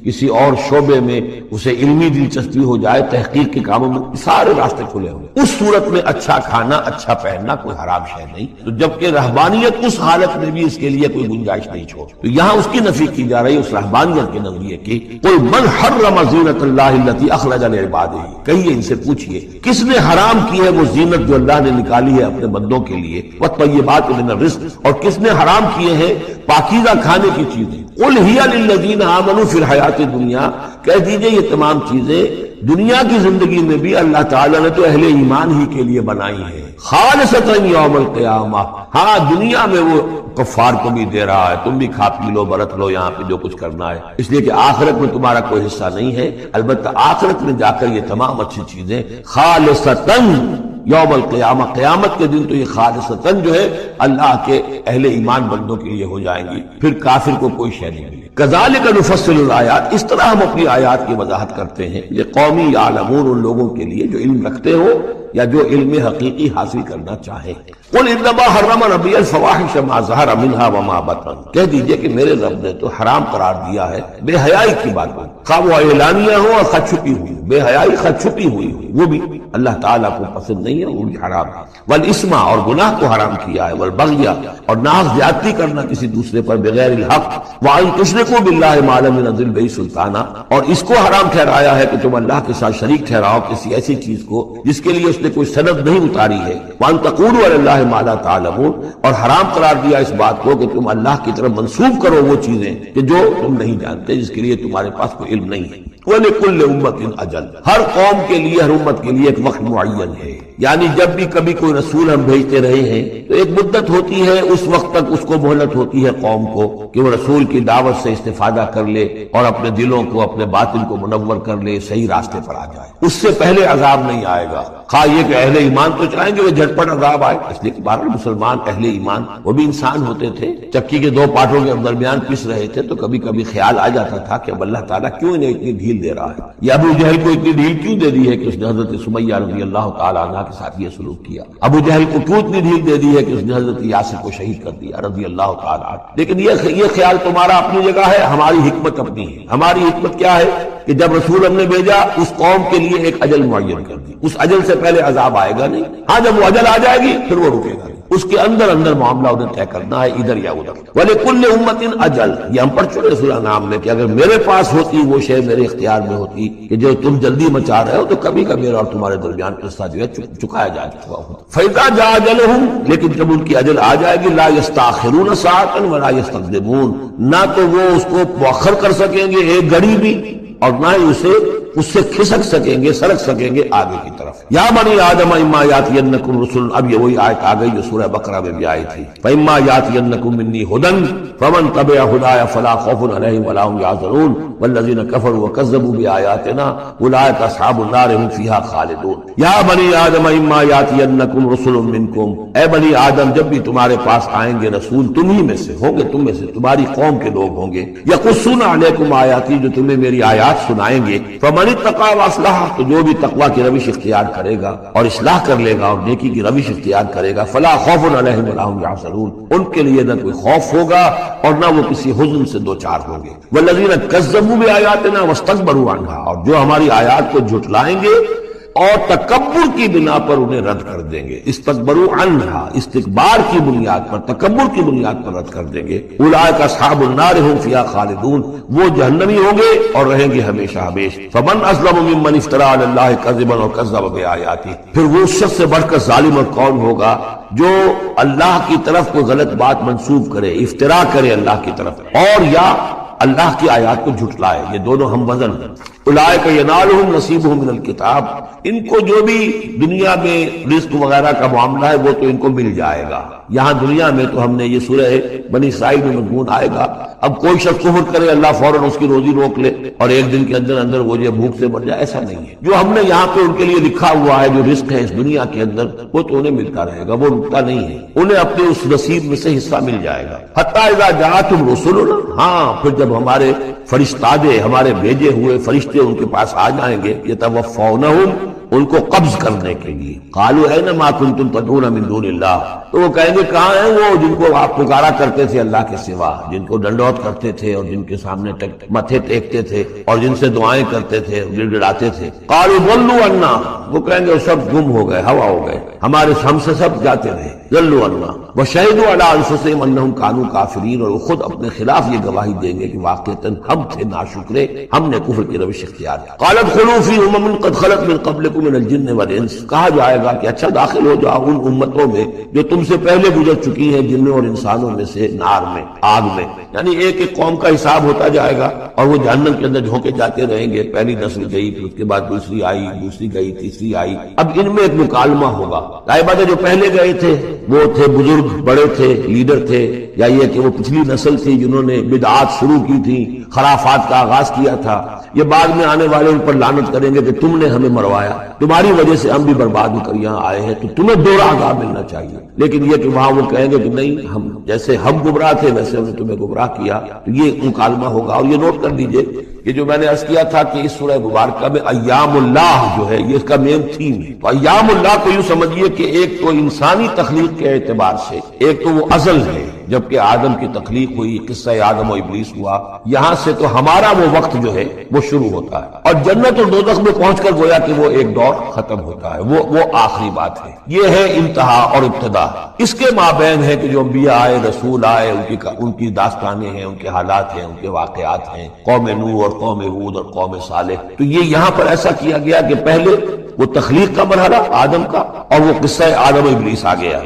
کسی اور شعبے میں اسے علمی دلچسپی ہو جائے، تحقیق کے کاموں میں، سارے راستے کھلے ہوئے۔ اس صورت میں اچھا کھانا اچھا پہننا کوئی حرام شے نہیں، تو جبکہ رہبانیت اس حالت میں بھی اس کے لیے کوئی گنجائش نہیں چھوڑ، تو یہاں اس کی نفی کی جا رہی ہے اس رہبانیت کے نظریے کی۔ قل من حرم زینت اللہ التی اخرج لعبادہ، کہیے ان سے پوچھئے کس نے حرام کی ہے وہ زینت جو اللہ نے نکالی ہے اپنے بندوں کے لیے، والطیبات من الرزق، اور کس نے حرام کیے ہیں پاکیزہ کھانے کی چیزیں۔ قل ہی للذین آمنوا فی الحیات الدنیا، کہہ دیجئے یہ تمام چیزیں دنیا کی زندگی میں بھی اللہ تعالیٰ نے تو اہل ایمان ہی کے لیے بنائی ہے، خالصۃ یوم القیامہ، ہاں دنیا میں وہ کفار کو بھی دے رہا ہے، تم بھی کھا پی لو برت لو یہاں پہ جو کچھ کرنا ہے، اس لیے کہ آخرت میں تمہارا کوئی حصہ نہیں ہے، البتہ آخرت میں جا کر یہ تمام اچھی چیزیں خالصۃ یوم القیامہ، قیامت کے دن تو یہ خالصتاً جو ہے اللہ کے اہل ایمان بندوں کے لیے ہو جائیں گی، پھر کافر کو کوئی شے نہیں ملے۔ کذالک نفصل الآیات، اس طرح ہم اپنی آیات کی وضاحت کرتے ہیں یہ قومی یعلمون، ان لوگوں کے لیے جو علم رکھتے ہو یا جو علم حقیقی حاصل کرنا چاہے۔ قل انما حرم ربی الفواحش ما ظہر منها وما بطن، کہہ دیجئے کہ میرے رب نے تو حرام قرار دیا ہے بے حیائی کی باتوں، خواہ وہ اعلانیہ ہو اور خود چھپی ہوئی، بے حیائی خود چھپی ہوئی وہ بھی اللہ تعالیٰ کو پسند نہیں ہے، وہ بھی حرام ہے۔ والاسم، اور گناہ کو حرام کیا ہے، والبغی، اور ناحق زیادتی کرنا کسی دوسرے پر بغیر الحق، وان تشرکوا باللہ ما لم ينزل بہ سلطانا، اور اس کو حرام ٹھہرایا ہے کہ تم اللہ کے ساتھ شریک ٹھہراؤ کسی ایسی چیز کو جس کے لیے اس نے کوئی سند نہیں اتاری ہے، وان تقولوا علی اللہ ما لا تعلمون، اور حرام قرار دیا اس بات کو کہ تم اللہ کی طرف منسوب کرو وہ چیزیں کہ جو تم نہیں جانتے، جس کے لیے تمہارے پاس کوئی علم نہیں ہے۔ وَلِكُلِّ أُمَّةٍ أَجَلٌ، ہر قوم کے لیے، ہر امت کے لیے ایک وقت معین ہے، یعنی جب بھی کبھی کوئی رسول ہم بھیجتے رہے ہیں تو ایک مدت ہوتی ہے، اس وقت تک اس کو مہلت ہوتی ہے قوم کو کہ وہ رسول کی دعوت سے استفادہ کر لے اور اپنے دلوں کو، اپنے باطن کو منور کر لے، صحیح راستے پر آ جائے، اس سے پہلے عذاب نہیں آئے گا۔ خواہ یہ کہ اہل ایمان تو چاہیں گے وہ جھٹپٹ عذاب آئے، اس لیے کہ بہرحال مسلمان اہل ایمان وہ بھی انسان ہوتے تھے، چکی کے دو پارٹوں کے درمیان پس رہے تھے تو کبھی کبھی خیال آ جاتا تھا کہ اب اللہ تعالیٰ کیوں انہیں اتنی ڈھیل دے رہا ہے، یا ابو جہل کو اتنی ڈھیل کیوں دے دی ہے کہ اس نے حضرت سمیہ رضی اللہ تعالیٰ عنہ کے ساتھ یہ سلوک کیا، ابو جہل کو کیوں اتنی ڈھیل دے دی ہے کہ اس نے حضرت یاسر کو شہید کر دیا رضی اللہ تعالیٰ عنہ۔ لیکن یہ خیال تمہارا اپنی جگہ ہے، ہماری حکمت اپنی ہے۔ ہماری حکمت کیا ہے کہ جب رسول ہم نے بھیجا اس قوم کے لیے ایک اجل معین کر دی، اس اجل سے پہلے عذاب آئے گا نہیں، ہاں جب وہ اجل آ جائے گی پھر وہ رکے گا نہیں، اس کے اندر معاملہ انہیں طے کرنا ہے ادھر یا ادھر۔ وَلِكُلِّ أُمَّةٍ أَجَلٌ، یہ ہم پڑھ چکے سورہ نام میں کہ اگر میرے پاس ہوتی وہ شے میرے اختیار میں ہوتی کہ جو تم جلدی مچا رہے ہو تو کبھی کا میرا اور تمہارے درمیان قصہ جو ہے چکایا جا چکا ہوتا۔ فَإِذَا جَاءَ أَجَلُهُمْ، لیکن جب ان کی اجل آ جائے گی، لَا يَسْتَأْخِرُونَ سَاعَةً وَلَا يَسْتَقْدِمُونَ، نہ تو وہ اس کو مؤخر کر سکیں گے ایک گھڑی بھی، اور نہ ہی اس سے کھسک سکیں گے، سرک سکیں گے آگے کی طرف۔ یا بنی آدم اما یاتینکم رسل، اب یہ وہی آیت آ گئی جو سورہ بقرہ میں بھی آئی تھی، فاما یاتینکم منی ھدی فمن تبع ھدایا فلا خوف علیہم ولا هم يحزنون والذین کفروا وکذبوا بآیاتنا اولئک اصحاب النار هم فیہا خالدون۔ یا بنی آدم اما یاتینکم رسل منکم، اے بنی آدم جب بھی تمہارے پاس آئیں گے رسول تم ہی میں سے ہوں گے، تم میں سے تمہاری قوم کے لوگ ہوں گے، یقصون علیکم آیاتی، جو تمہیں میری آیات سنائیں گے، فمن اتقى واصلح، تو جو بھی تقوی کی روش اختیار کرے گا اور اصلاح کر لے گا اور نیکی کی روش اختیار کرے گا، فلا خوف علیہم ولا هم يحزنون، ان کے لیے نہ کوئی خوف ہوگا اور نہ وہ کسی حزن سے دوچار ہوں گے۔ والذین کذبوا بآیاتنا واستکبروا عنها، اور جو ہماری آیات کو جھٹلائیں گے اور تکبر کی بنا پر انہیں رد کر دیں گے. استکبروا عنہا، استکبار کی بنیاد پر، تکبر کی بنیاد پر رد کر دیں گے. اولئک اصحاب النار هم فیہا خالدون، وہ جہنمی ہوں گے اور رہیں گے ہمیشہ ہمیشہ. فمن اظلم ممن افترى علی اللہ کذبا وکذب بآیاتہ، پھر وہ شخص سے بڑھ کر ظالم اور کون ہوگا جو اللہ کی طرف کوئی غلط بات منسوب کرے، افتراء کرے اللہ کی طرف، اور یا اللہ کی آیات کو جھٹلائے. یہ دونوں ہم وزن ہیں. اولئک ینالہم نصیبہم من الکتاب، ان کو جو بھی دنیا میں رزق وغیرہ کا معاملہ ہے وہ تو ان کو مل جائے گا. یہاں دنیا میں تو ہم نے یہ سورہ بنی اسرائیل میں مضمون آئے گا. اب کوئی شخص کفر کرے اللہ فوراً اس کی روزی روک لے اور ایک دن کے اندر اندر وہ جو بھوک سے مر جائے، ایسا نہیں ہے. جو ہم نے یہاں پہ ان کے لیے لکھا ہوا ہے جو رزق ہے اس دنیا کے اندر وہ تو انہیں ملتا رہے گا، وہ رکتا نہیں ہے. انہیں اپنے اس نصیب میں سے حصہ مل جائے گا. حتی اذا جاءتہم رسلنا، ہاں پھر جب ہمارے فرشتادے، ہمارے بھیجے ہوئے فرشتے ان کے پاس آ جائیں گے، یتوفونہم، ان کو قبض کرنے کے لیے. قالوا این ما کنتم تدعون من دون اللہ، تو وہ کہیں گے کہاں ہیں وہ جن کو آپ پکارا کرتے تھے اللہ کے سوا، جن کو ڈنڈوت کرتے تھے اور جن کے سامنے متھے ٹیکتے تھے اور جن سے دعائیں کرتے تھے، گڑ گڑاتے تھے. قالوا ضلوا عنا، وہ کہیں گے وہ سب گم ہو گئے، ہوا ہو گئے، ہم سے سب جاتے رہے. ضلوا عنا وشہدوا علی انفسہم انہم کانوا کافرین، اور وہ خود اپنے خلاف یہ گواہی دیں گے کہ واقعتاً ہم تھے ناشکرے، ہم نے کفر کی روش اختیار کی. قالت خلوا فی امم قد خلت من قبلکم من الجن والانس، کہا جائے گا کہ اچھا داخل ہو جاؤ ان امتوں میں جو تم سے پہلے گزر چکی ہیں، جنوں اور انسانوں میں سے، نار میں، آگ میں. یعنی ایک ایک قوم کا حساب ہوتا جائے گا اور وہ جہنم کے اندر جھونکے جاتے رہیں گے. پہلی نسل گئی، پھر اس کے بعد دوسری آئی، دوسری گئی، تیسری آئی. اب ان میں ایک مکالمہ ہوگا. ظاہر بات ہے جو پہلے گئے تھے وہ تھے بزرگ، بڑے تھے، لیڈر تھے، یا یہ کہ وہ پچھلی نسل تھی جنہوں نے بدعات شروع کی تھی، خرافات کا آغاز کیا تھا. یہ بعد میں آنے والے ان پر لعنت کریں گے کہ تم نے ہمیں مروایا، تمہاری وجہ سے ہم بھی برباد ہو کر یہاں آئے ہیں، تو تمہیں دو راہ عذاب ملنا چاہیے. لیکن یہ کہ وہاں وہ کہیں گے کہ نہیں، ہم جیسے ہم گمراہ تھے ویسے ہم نے تمہیں گمراہ کیا. تو یہ مکالمہ ہوگا. اور یہ نوٹ کر دیجئے کہ جو میں نے عرض کیا تھا کہ اس سورہ مبارکہ میں ایام اللہ جو ہے یہ اس کا مین تھیم ہے. تو ایام اللہ کو یوں سمجھیے کہ ایک تو انسانی تخلیق کے اعتبار سے ایک تو وہ ازل ہے، جبکہ آدم کی تخلیق ہوئی، قصہ آدم و ابلیس ہوا، یہاں سے تو ہمارا وہ وقت جو ہے وہ شروع ہوتا ہے. اور جنت اور دوزخ میں پہنچ کر گویا کہ وہ ایک دور ختم ہوتا ہے، وہ آخری بات ہے. یہ ہے انتہا اور ابتدا. اس کے مابین ہے کہ جو انبیاء آئے، رسول آئے، ان کی داستانیں ہیں، ان کے حالات ہیں، ان کے واقعات ہیں، قوم نوح اور قوم ہود اور قوم صالح. تو یہ یہاں پر ایسا کیا گیا کہ پہلے وہ تخلیق کا مرحلہ آدم کا اور وہ قصہ آدم و ابلیس آ گیا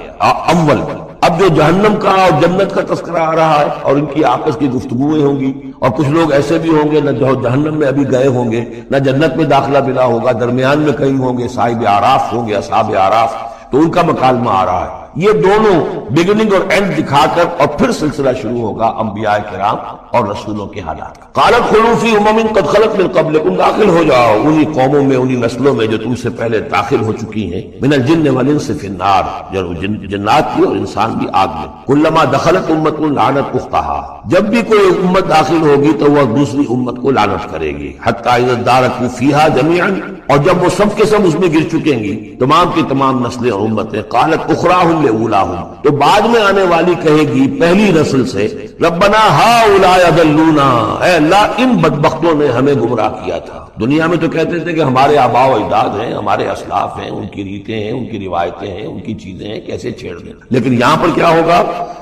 اول. اب جو جہنم کا اور جنت کا تذکرہ آ رہا ہے اور ان کی آپس کی گفتگویں ہوں گی، اور کچھ لوگ ایسے بھی ہوں گے نہ جو جہنم میں ابھی گئے ہوں گے نہ جنت میں داخلہ ملا ہوگا، درمیان میں کہیں ہوں گے، صاحب اعراف ہوں گے، اصحاب اعراف، تو ان کا مکالمہ آ رہا ہے. یہ دونوں بگننگ اور اینڈ دکھا کر اور پھر سلسلہ شروع ہوگا انبیاء کرام اور رسولوں کے حالات. قالت خلوا فی امم قد خلت من قبلکم، داخل ہو جاؤ انہی قوموں میں، انہی نسلوں میں جو تم سے پہلے داخل ہو چکی ہیں. من الجن والانس فی النار، جنات کی اور انسان بھی آگ میں. کلما دخلت امت لعنت اختها، جب بھی کوئی امت داخل ہوگی تو وہ دوسری امت کو لعنت کرے گی. حتی اذا ادارکوا فیہا جمیعا، اور جب وہ سب کے سب اس میں گر چکیں گی تمام کی تمام نسلیں اور امتیں. قالت اخراہم لأولاہم، تو بعد میں آنے والی کہے گی پہلی نسل سے، ربنا ہؤلاء اضلونا، اے اللہ ان بدبختوں نے ہمیں گمراہ کیا تھا. دنیا میں تو کہتے تھے کہ ہمارے آباء و اجداد ہیں، ہمارے اسلاف ہیں، ان کی ریتیں ہیں، ان کی روایتیں ہیں، ان کی چیزیں ہیں، کیسے چھیڑ دیں. لیکن یہاں پر کیا ہوگا؟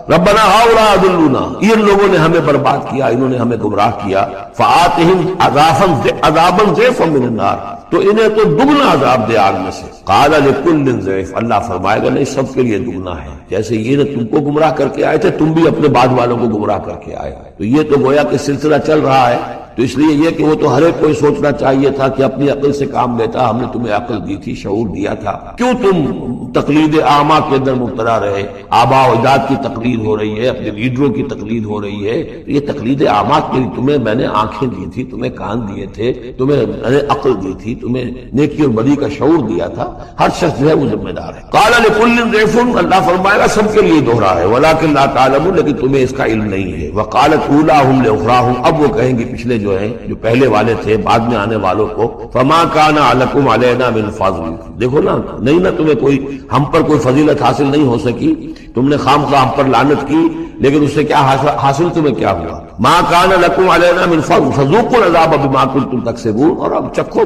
ربنا ہؤلاء اضلونا، ان لوگوں نے ہمیں برباد کیا، انہوں نے ہمیں گمراہ کیا. فآتہم عذابا ضعفا من النار، تو انہیں تو دگنا عذاب دے آگ میں سے. قال لکل ضعف، اللہ فرمائے گا نہیں سب کے لیے دگنا ہے. جیسے یہ نے تم کو گمراہ کر کے آئے تھے، تم بھی اپنے بعد والوں کو گمراہ کر کے آئے. تو یہ تو گویا کہ سلسلہ چل رہا ہے. تو اس لیے یہ کہ وہ تو ہر ایک کو سوچنا چاہیے تھا کہ اپنی عقل سے کام لیتا، ہم نے تمہیں عقل دی تھی، شعور دیا تھا، کیوں تم تقلید اعمیٰ کے اندر مبتلا رہے؟ آباء و اجداد کی تقلید ہو رہی ہے، اپنے لیڈروں کی تقلید ہو رئی ہے. یہ تقلید اعمیٰ کے لیے تمہیں میں نے آنکھیں دی تھی، تمہیں کان دیے تھے، تمہیں میں نے عقل دی تھی، تمہیں نیکی اور بدی کا شعور دیا تھا. ہر شخص جو ہے وہ ذمہ دار ہے. قال لکل ضعف، اللہ فرمائے گا سب کے لیے دوہرا ہے. ولکن لا تعلمون، لیکن تمہیں اس کا علم نہیں ہے. وقالت اولاہم لاخراہم، اب وہ کہیں گے پچھلے جو ہیں، جو پہلے والے تھے، بعد میں آنے والوں کو، فما کان علیکم علینا من فضل، دیکھو نا، نہیں نا تمہیں کوئی، ہم پر کوئی فضیلت حاصل نہیں ہو سکی، تم نے خام خواہ ہم پر لعنت کی، لیکن اس سے کیا حاصل تمہیں کیا ہوا؟ ما کان لکم علینا من فضل فذوقوا العذاب بما کنتم تکسبون، اور اب چکھو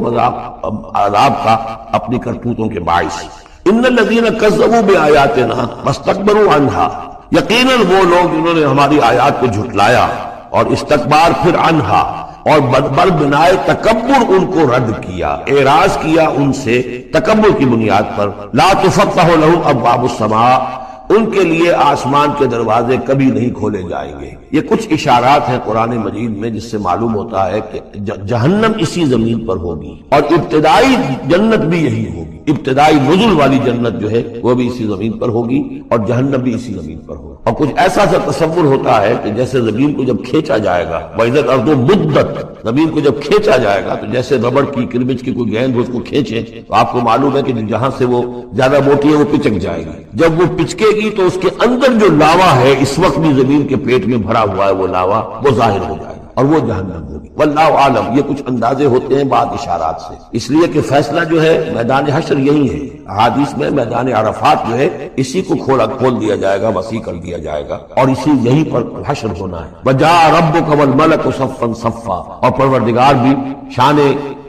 عذاب کا اپنی کرتوتوں کے باعث۔ ان الذین کذبوا بآیاتنا واستکبروا عنہا، یقیناً وہ لوگ جنہوں نے ہماری آیات کو جھٹلایا اور استکبار پھر عنہا اور بر بنائے تکبر ان کو رد کیا، اعراض کیا ان سے تکبر کی بنیاد پر، لا تفتح لهم ابواب السماء، ان کے لیے آسمان کے دروازے کبھی نہیں کھولے جائیں گے۔ یہ کچھ اشارات ہیں قرآن مجید میں جس سے معلوم ہوتا ہے کہ جہنم اسی زمین پر ہوگی اور ابتدائی جنت بھی یہی ہوگی، ابتدائی نزل والی جنت جو ہے وہ بھی اسی زمین پر ہوگی اور جہنم بھی اسی زمین پر ہوگی۔ اور کچھ ایسا سا تصور ہوتا ہے کہ جیسے زمین کو جب کھینچا جائے گا، وَإِذَا الْأَرْضُ مُدَّتْ، زمین کو جب کھینچا جائے گا تو جیسے ربڑ کی کربچ کی کوئی گیند اس کو کھینچے تو آپ کو معلوم ہے کہ جہاں سے وہ زیادہ موٹی ہے وہ پچک جائے گی، جب وہ پچکے گی تو اس کے اندر جو لاوا ہے اس وقت بھی زمین کے پیٹ میں بھرا ہوا ہے وہ لاوا وہ ظاہر ہو جائے گا اور وہ جہنم ہوگی۔ واللہ عالم، یہ کچھ اندازے ہوتے ہیں بعض اشارات سے، اس لیے کہ فیصلہ جو ہے میدان حشر یہی ہے۔ احادیث میں میدان عرفات جو ہے اسی کو کھول دیا جائے گا، وسیع کر دیا جائے گا اور اسی یہیں پر حشر ہونا ہے۔ وجاء ربک والملک صفا صفا، اور پروردگار بھی شان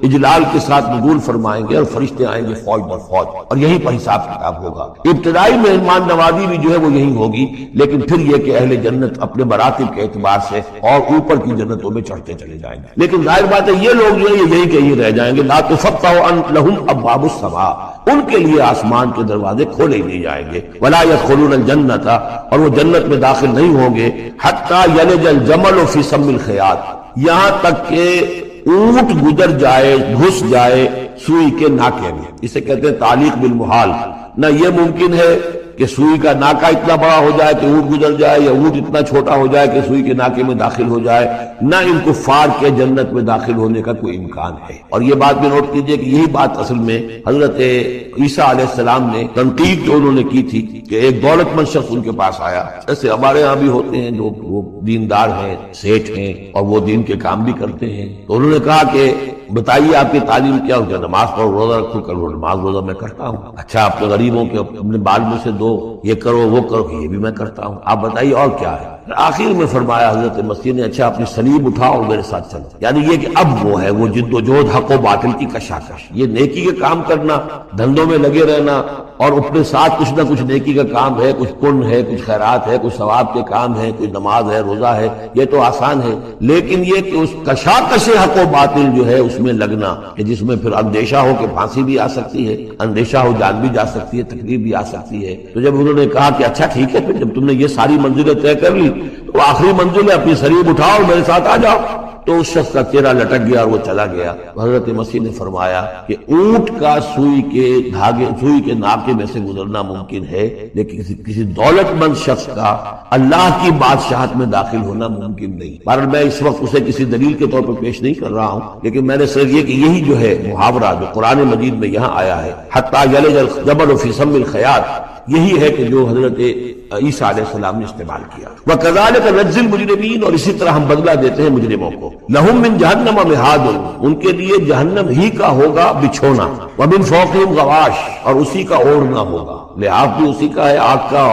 اجلال کے ساتھ نزول فرمائیں گے اور فرشتے آئیں گے فوج در فوج، اور یہیں پر حساب کتاب ہوگا۔ ابتدائی مہمان نوازی بھی جو ہے وہ یہی ہوگی، لیکن پھر یہ کہ اہل جنت اپنے مراتب کے اعتبار سے اور اوپر کی جنتوں میں چڑھتے چلے جائیں گے، لیکن ظاہر بات ہے یہ لوگ جو ہے یہ یہی کہ یہی رہ جائیں گے۔ لا تفتح لهم ابواب السماء، ان کے لیے آسمان کے دروازے کھولے ہی نہیں جائیں گے۔ ولا يدخلون الجنت، اور وہ جنت میں داخل نہیں ہوں گے، حتی یلج الجمل فی سم الخیاط، یہاں تک کہ اونٹ گزر جائے، گھس جائے سوئی کے ناکے میں۔ اسے کہتے ہیں تعلیق بالمحال، نہ یہ ممکن ہے کہ سوئی کا ناکا اتنا بڑا ہو جائے کہ اونٹ گزر جائے، یا اونٹ اتنا چھوٹا ہو جائے کہ سوئی کے ناکے میں داخل ہو جائے، نہ ان کفار کے جنت میں داخل ہونے کا کوئی امکان ہے۔ اور یہ بات بھی نوٹ کیجئے کہ یہی بات اصل میں حضرت عیسیٰ علیہ السلام نے تنقید جو انہوں نے کی تھی کہ ایک دولت مند شخص ان کے پاس آیا، ایسے ہمارے ہاں بھی ہوتے ہیں جو وہ دیندار ہیں، سیٹھ ہیں اور وہ دین کے کام بھی کرتے ہیں، تو انہوں نے کہا کہ بتائیے آپ کی تعلیم کیا ہو؟ نماز پڑھو، روزہ رکھو، کرو، نماز روزہ میں کرتا ہوں۔ اچھا اپنے غریبوں کے اپنے بال میں سے دو، یہ کرو وہ کرو، یہ بھی میں کرتا ہوں، آپ بتائیے اور کیا ہے؟ آخر میں فرمایا حضرت مسیح نے اچھا اپنی صلیب اٹھاؤ اور میرے ساتھ چلو، یعنی یہ کہ اب وہ ہے وہ جد و جہد حق و باطل کی کشاکش، یہ نیکی کے کام کرنا، دھندوں میں لگے رہنا اور اپنے ساتھ کچھ نہ کچھ نیکی کا کام ہے، کچھ پن ہے، کچھ خیرات ہے، کچھ ثواب کے کام ہے، کوئی نماز ہے، روزہ ہے، یہ تو آسان ہے، لیکن یہ کہ اس کشاکش حق و باطل جو ہے اس میں لگنا کہ جس میں پھر اندیشہ ہو کہ پھانسی بھی آ سکتی ہے، اندیشہ ہو جان بھی جا سکتی ہے، تکلیف بھی آ سکتی ہے۔ تو جب انہوں نے کہا کہ اچھا ٹھیک ہے، پھر جب تم نے یہ ساری منزلیں طے کر لی تو آخری منزل ہے اپنی صلیب اٹھاؤ اور میرے ساتھ آ جاؤ۔ تو اس شخص کا چہرہ لٹک گیا اور وہ چلا گیا۔ حضرت مسیح نے فرمایا کہ اونٹ کا سوئی کے دھاگے، سوئی کے ناکے میں سے گزرنا ممکن ہے، لیکن کسی دولت مند شخص کا اللہ کی بادشاہت میں داخل ہونا ممکن نہیں۔ بہرحال میں اس وقت اسے کسی دلیل کے طور پر پیش نہیں کر رہا ہوں، لیکن میں نے صرف یہ کہ یہی جو ہے محاورہ جو قرآن مجید میں یہاں آیا ہے، حتی یلج الجمل فی سم الخیاط، یہی ہے کہ جو حضرت عیسیٰ علیہ السلام نے استعمال کیا۔ وَكَذَلِكَ نَجْزِي الْمُجْرِمِينَ، اور اسی طرح ہم بدلہ دیتے ہیں مجرموں کو۔ لَهُم مِّن جَهَنَّمَ مِهَادٌ، ان کے لیے جہنم ہی کا ہوگا بچھونا، وَمِن فَوْقِهِمْ غَوَاشٍ، اور اسی کا اوڑھنا ہوگا، لحاف بھی اسی کا ہے، آگ کا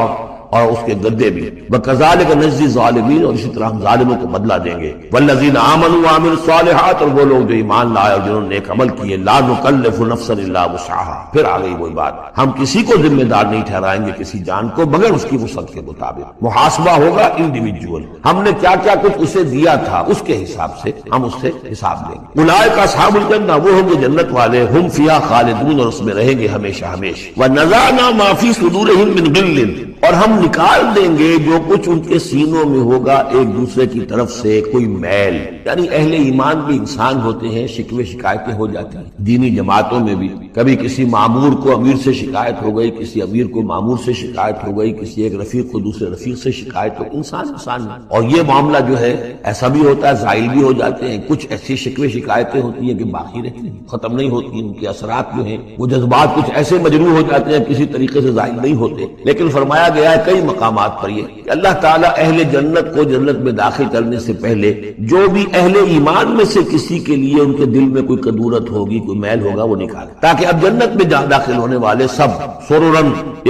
اور اس کے گدے بھی۔ وَكَذَلِكَ نَجْزِي الظَّالِمِينَ، اور اسی طرح ہم ظالموں کو بدلہ دیں گے۔ وَالَّذِينَ آمَنُوا وَعَمِلُوا الصَّالِحَاتِ، اور وہ لوگ جو ایمان لائے اور جنہوں نے نیک عمل کیے، لَا نُكَلِّفُ نَفْسًا إِلَّا وُسْعَهَا، پھر آ گئی وہی بات، ہم کسی کو ذمہ دار نہیں ٹھہرائیں گے کسی جان کو مگر اس کی وسعت کے مطابق۔ محاسبہ ہوگا انڈیویجول، ہم نے کیا کیا کچھ اسے دیا تھا اس کے حساب سے ہم اس سے حساب لیں گے۔ اولئک اصحاب الجنہ، وہ ہوں گے جنت والے، ہم فیہا خالدون، اور اس میں رہیں گے ہمیشہ ہمیشہ۔ وَنَزَعْنَا مَا فِي صُدُورِهِم مِّن غِلٍّ، اور ہم نکال دیں گے جو کچھ ان کے سینوں میں ہوگا ایک دوسرے کی طرف سے کوئی میل، یعنی اہل ایمان بھی انسان ہوتے ہیں، شکوے شکایتیں ہو جاتی ہیں، دینی جماعتوں میں بھی کبھی کسی معمور کو امیر سے شکایت ہو گئی، کسی امیر کو معمور سے شکایت ہو گئی، کسی ایک رفیق کو دوسرے رفیق سے شکایت ہو، انسان ہے۔ اور یہ معاملہ جو ہے ایسا بھی ہوتا ہے، زائل بھی ہو جاتے ہیں، کچھ ایسی شکوے شکایتیں ہوتی ہیں کہ باقی رہتی ہیں، ختم نہیں ہوتی، ان کے اثرات جو ہیں وہ جذبات کچھ ایسے مجروح ہو جاتے ہیں، کسی طریقے سے زائل نہیں ہوتے، لیکن فرمایا گیا ہے کئی مقامات پر یہ کہ اللہ تعالیٰ اہل جنت کو جنت میں داخل کرنے سے پہلے جو بھی اہل ایمان میں سے کسی کے لیے ان کے دل میں کوئی کدورت ہوگی، کوئی میل ہوگا، وہ نکالے، تاکہ اب جنت میں داخل ہونے والے سب سررا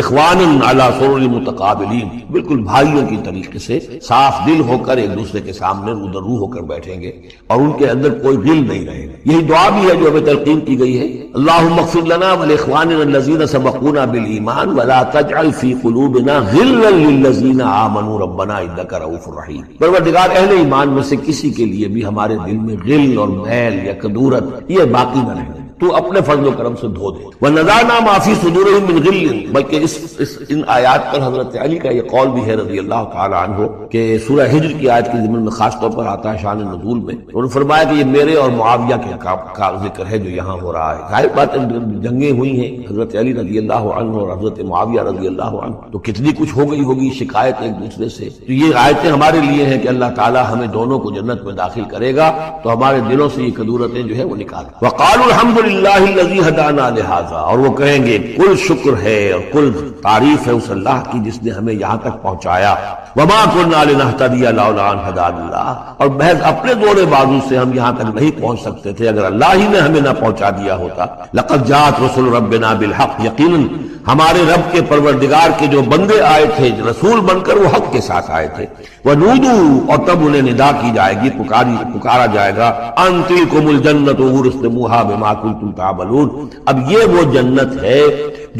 اخوانا علی سرر متقابلین، بالکل بھائیوں کی طریقے سے صاف دل ہو کر ایک دوسرے کے سامنے رو ہو کر بیٹھیں گے اور ان کے اندر کوئی غل نہیں رہے گا۔ یہی دعا بھی ہے جو ہمیں تلقین کی گئی ہے، اللہم اغفر لنا ولاخواننا الذین سبقونا بالایمان ولا تجعل فی قلوبنا غلا للذین آمنوا ربنا انک رؤوف رحیم۔ پروردگار اہل ایمان میں سے کسی کے لیے بھی ہمارے دل میں غل اور میل یا کدورت یہ باقی نہ رہے، تو اپنے فضل و کرم سے دھو دے۔ وَنَزَعْنَا مَا فِي صُدُورِهِم مِّن غِلٍّ، بلکہ ان آیات پر حضرت علی کا یہ قول بھی ہے رضی اللہ تعالی عنہ کہ سورہ ہجر کی آیت کے ضمن میں خاص طور پر آتا ہے شان نزول میں، انہوں نے فرمایا کہ یہ میرے اور معاویہ کے کا ذکر ہے جو یہاں ہو رہا ہے۔ ظاہر بات جنگیں ہوئی ہیں حضرت علی رضی اللہ عنہ اور حضرت معاویہ رضی اللہ عنہ، تو کتنی کچھ ہو گئی ہوگی شکایت ایک دوسرے سے، تو یہ آیتیں ہمارے لیے ہیں کہ اللہ تعالیٰ ہمیں دونوں کو جنت میں داخل کرے گا تو ہمارے دلوں سے یہ کدورتیں جو ہے وہ نکال۔ وقالوا الحمد للہ الذی ہدانا لہذا، اور وہ کہیں گے کل شکر ہے اور کل تعریف ہے اس اللہ کی جس نے ہمیں یہاں تک پہنچایا، وما كنا لنهتدی لولا ان هدانا اللہ، اور محض اپنے دور بازو سے ہم یہاں تک نہیں پہنچ سکتے تھے اگر اللہ ہی نے ہمیں نہ پہنچا دیا ہوتا۔ لقد جاءت رسل ربنا بالحق، یقیناً ہمارے رب کے پروردگار کے جو بندے آئے تھے رسول بن کر وہ حق کے ساتھ آئے تھے۔ وَنُودُوا، اور تب انہیں ندا کی جائے گی، پکارا جائے گا، أَن تِلْكُمُ الْجَنَّةُ أُورِثْتُمُوهَا بِمَا كُنتُمْ تَعْمَلُونَ، اب یہ وہ جنت ہے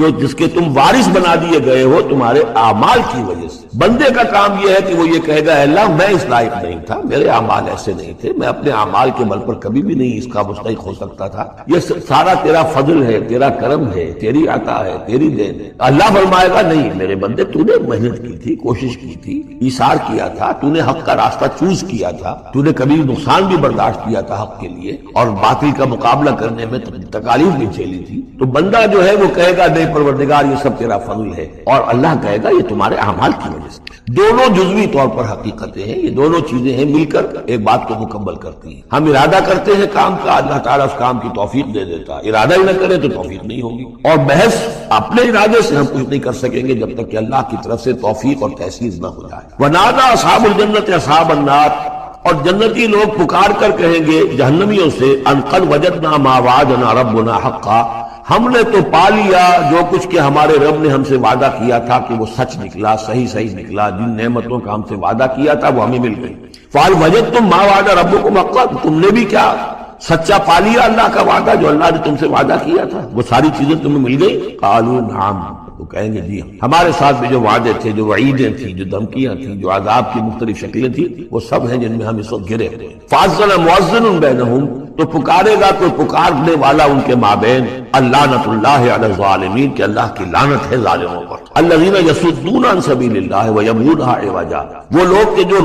جو جس کے تم وارث بنا دیے گئے ہو تمہارے اعمال کی وجہ سے۔ بندے کا کام یہ ہے کہ وہ یہ کہے گا اے اللہ میں اس لائق نہیں تھا، میرے اعمال ایسے نہیں تھے، میں اپنے اعمال کے بل پر کبھی بھی نہیں اس کا مستحق ہو سکتا تھا، یہ سارا تیرا فضل ہے، تیرا کرم ہے، تیری عطا ہے، تیری دین ہے۔ اللہ فرمائے گا نہیں میرے بندے، تو نے محنت کی تھی، کوشش کی تھی، ایثار کیا تھا، تو نے حق کا راستہ چوز کیا تھا، تو نے کبھی نقصان بھی برداشت کیا تھا حق کے لیے اور باطل کا مقابلہ کرنے میں تکالیف بھی جھیلی تھی، تو بندہ جو ہے وہ کہے گا نہیں پروردگار یہ سب تیرا فضل ہے، اور اللہ کہے گا یہ تمہارے اعمال کی وجہ سے۔ دونوں جزوی طور پر حقیقتیں ہیں، یہ دونوں چیزیں ہیں مل کر ایک بات کو مکمل کرتی ہیں۔ ہم ارادہ کرتے ہیں کام کا، اللہ تعالیٰ اس کام کی توفیق دے دیتا، ارادہ ہی نہ کرے تو توفیق نہیں ہوگی، اور محض اپنے ارادے سے ہم کچھ نہیں کر سکیں گے جب تک کہ اللہ کی طرف سے توفیق اور تحصیل نہ ہو جائے۔ وَنَادَىٰ أَصْحَابُ الْجَنَّةِ أَصْحَابَ النَّارِ، اور جنتی لوگ پکار کر کہیں گے جہنمیوں سے ان قد وجدنا ما وعدنا ربنا حقا، ہم نے تو پا لیا جو کچھ کہ ہمارے رب نے ہم سے وعدہ کیا تھا کہ وہ سچ نکلا، صحیح نکلا، جن نعمتوں کا ہم سے وعدہ کیا تھا وہ ہمیں مل گئی۔ فَهَلْ وَجَدْتُم مَّا وَعَدَ رَبُّكُمْ حَقًّا، تم نے بھی کیا سچا پا لیا اللہ کا وعدہ جو اللہ نے تم سے وعدہ کیا تھا، وہ ساری چیزیں تمہیں مل گئی؟ قالوا نعم، وہ کہیں گے جی ہمارے ساتھ بھی جو وعدے تھے، جو وعیدیں تھیں، جو دھمکیاں تھیں، جو عذاب کی مختلف شکلیں تھیں، وہ سب ہیں جن میں ہم اس وقت گرے ہوئے ہیں۔ فَأَذَّنَ مُؤَذِّنٌ بَيْنَهُمْ، تو پکارے گا کوئی پکارنے والا ان کے مابین، اللعنۃ اللہ علی الظالمین، کہ اللہ کی لعنت ہے ظالموں پر، الذین یصدون عن سبیل اللہ ویبغونها عوجا، وہ لوگ کہ جو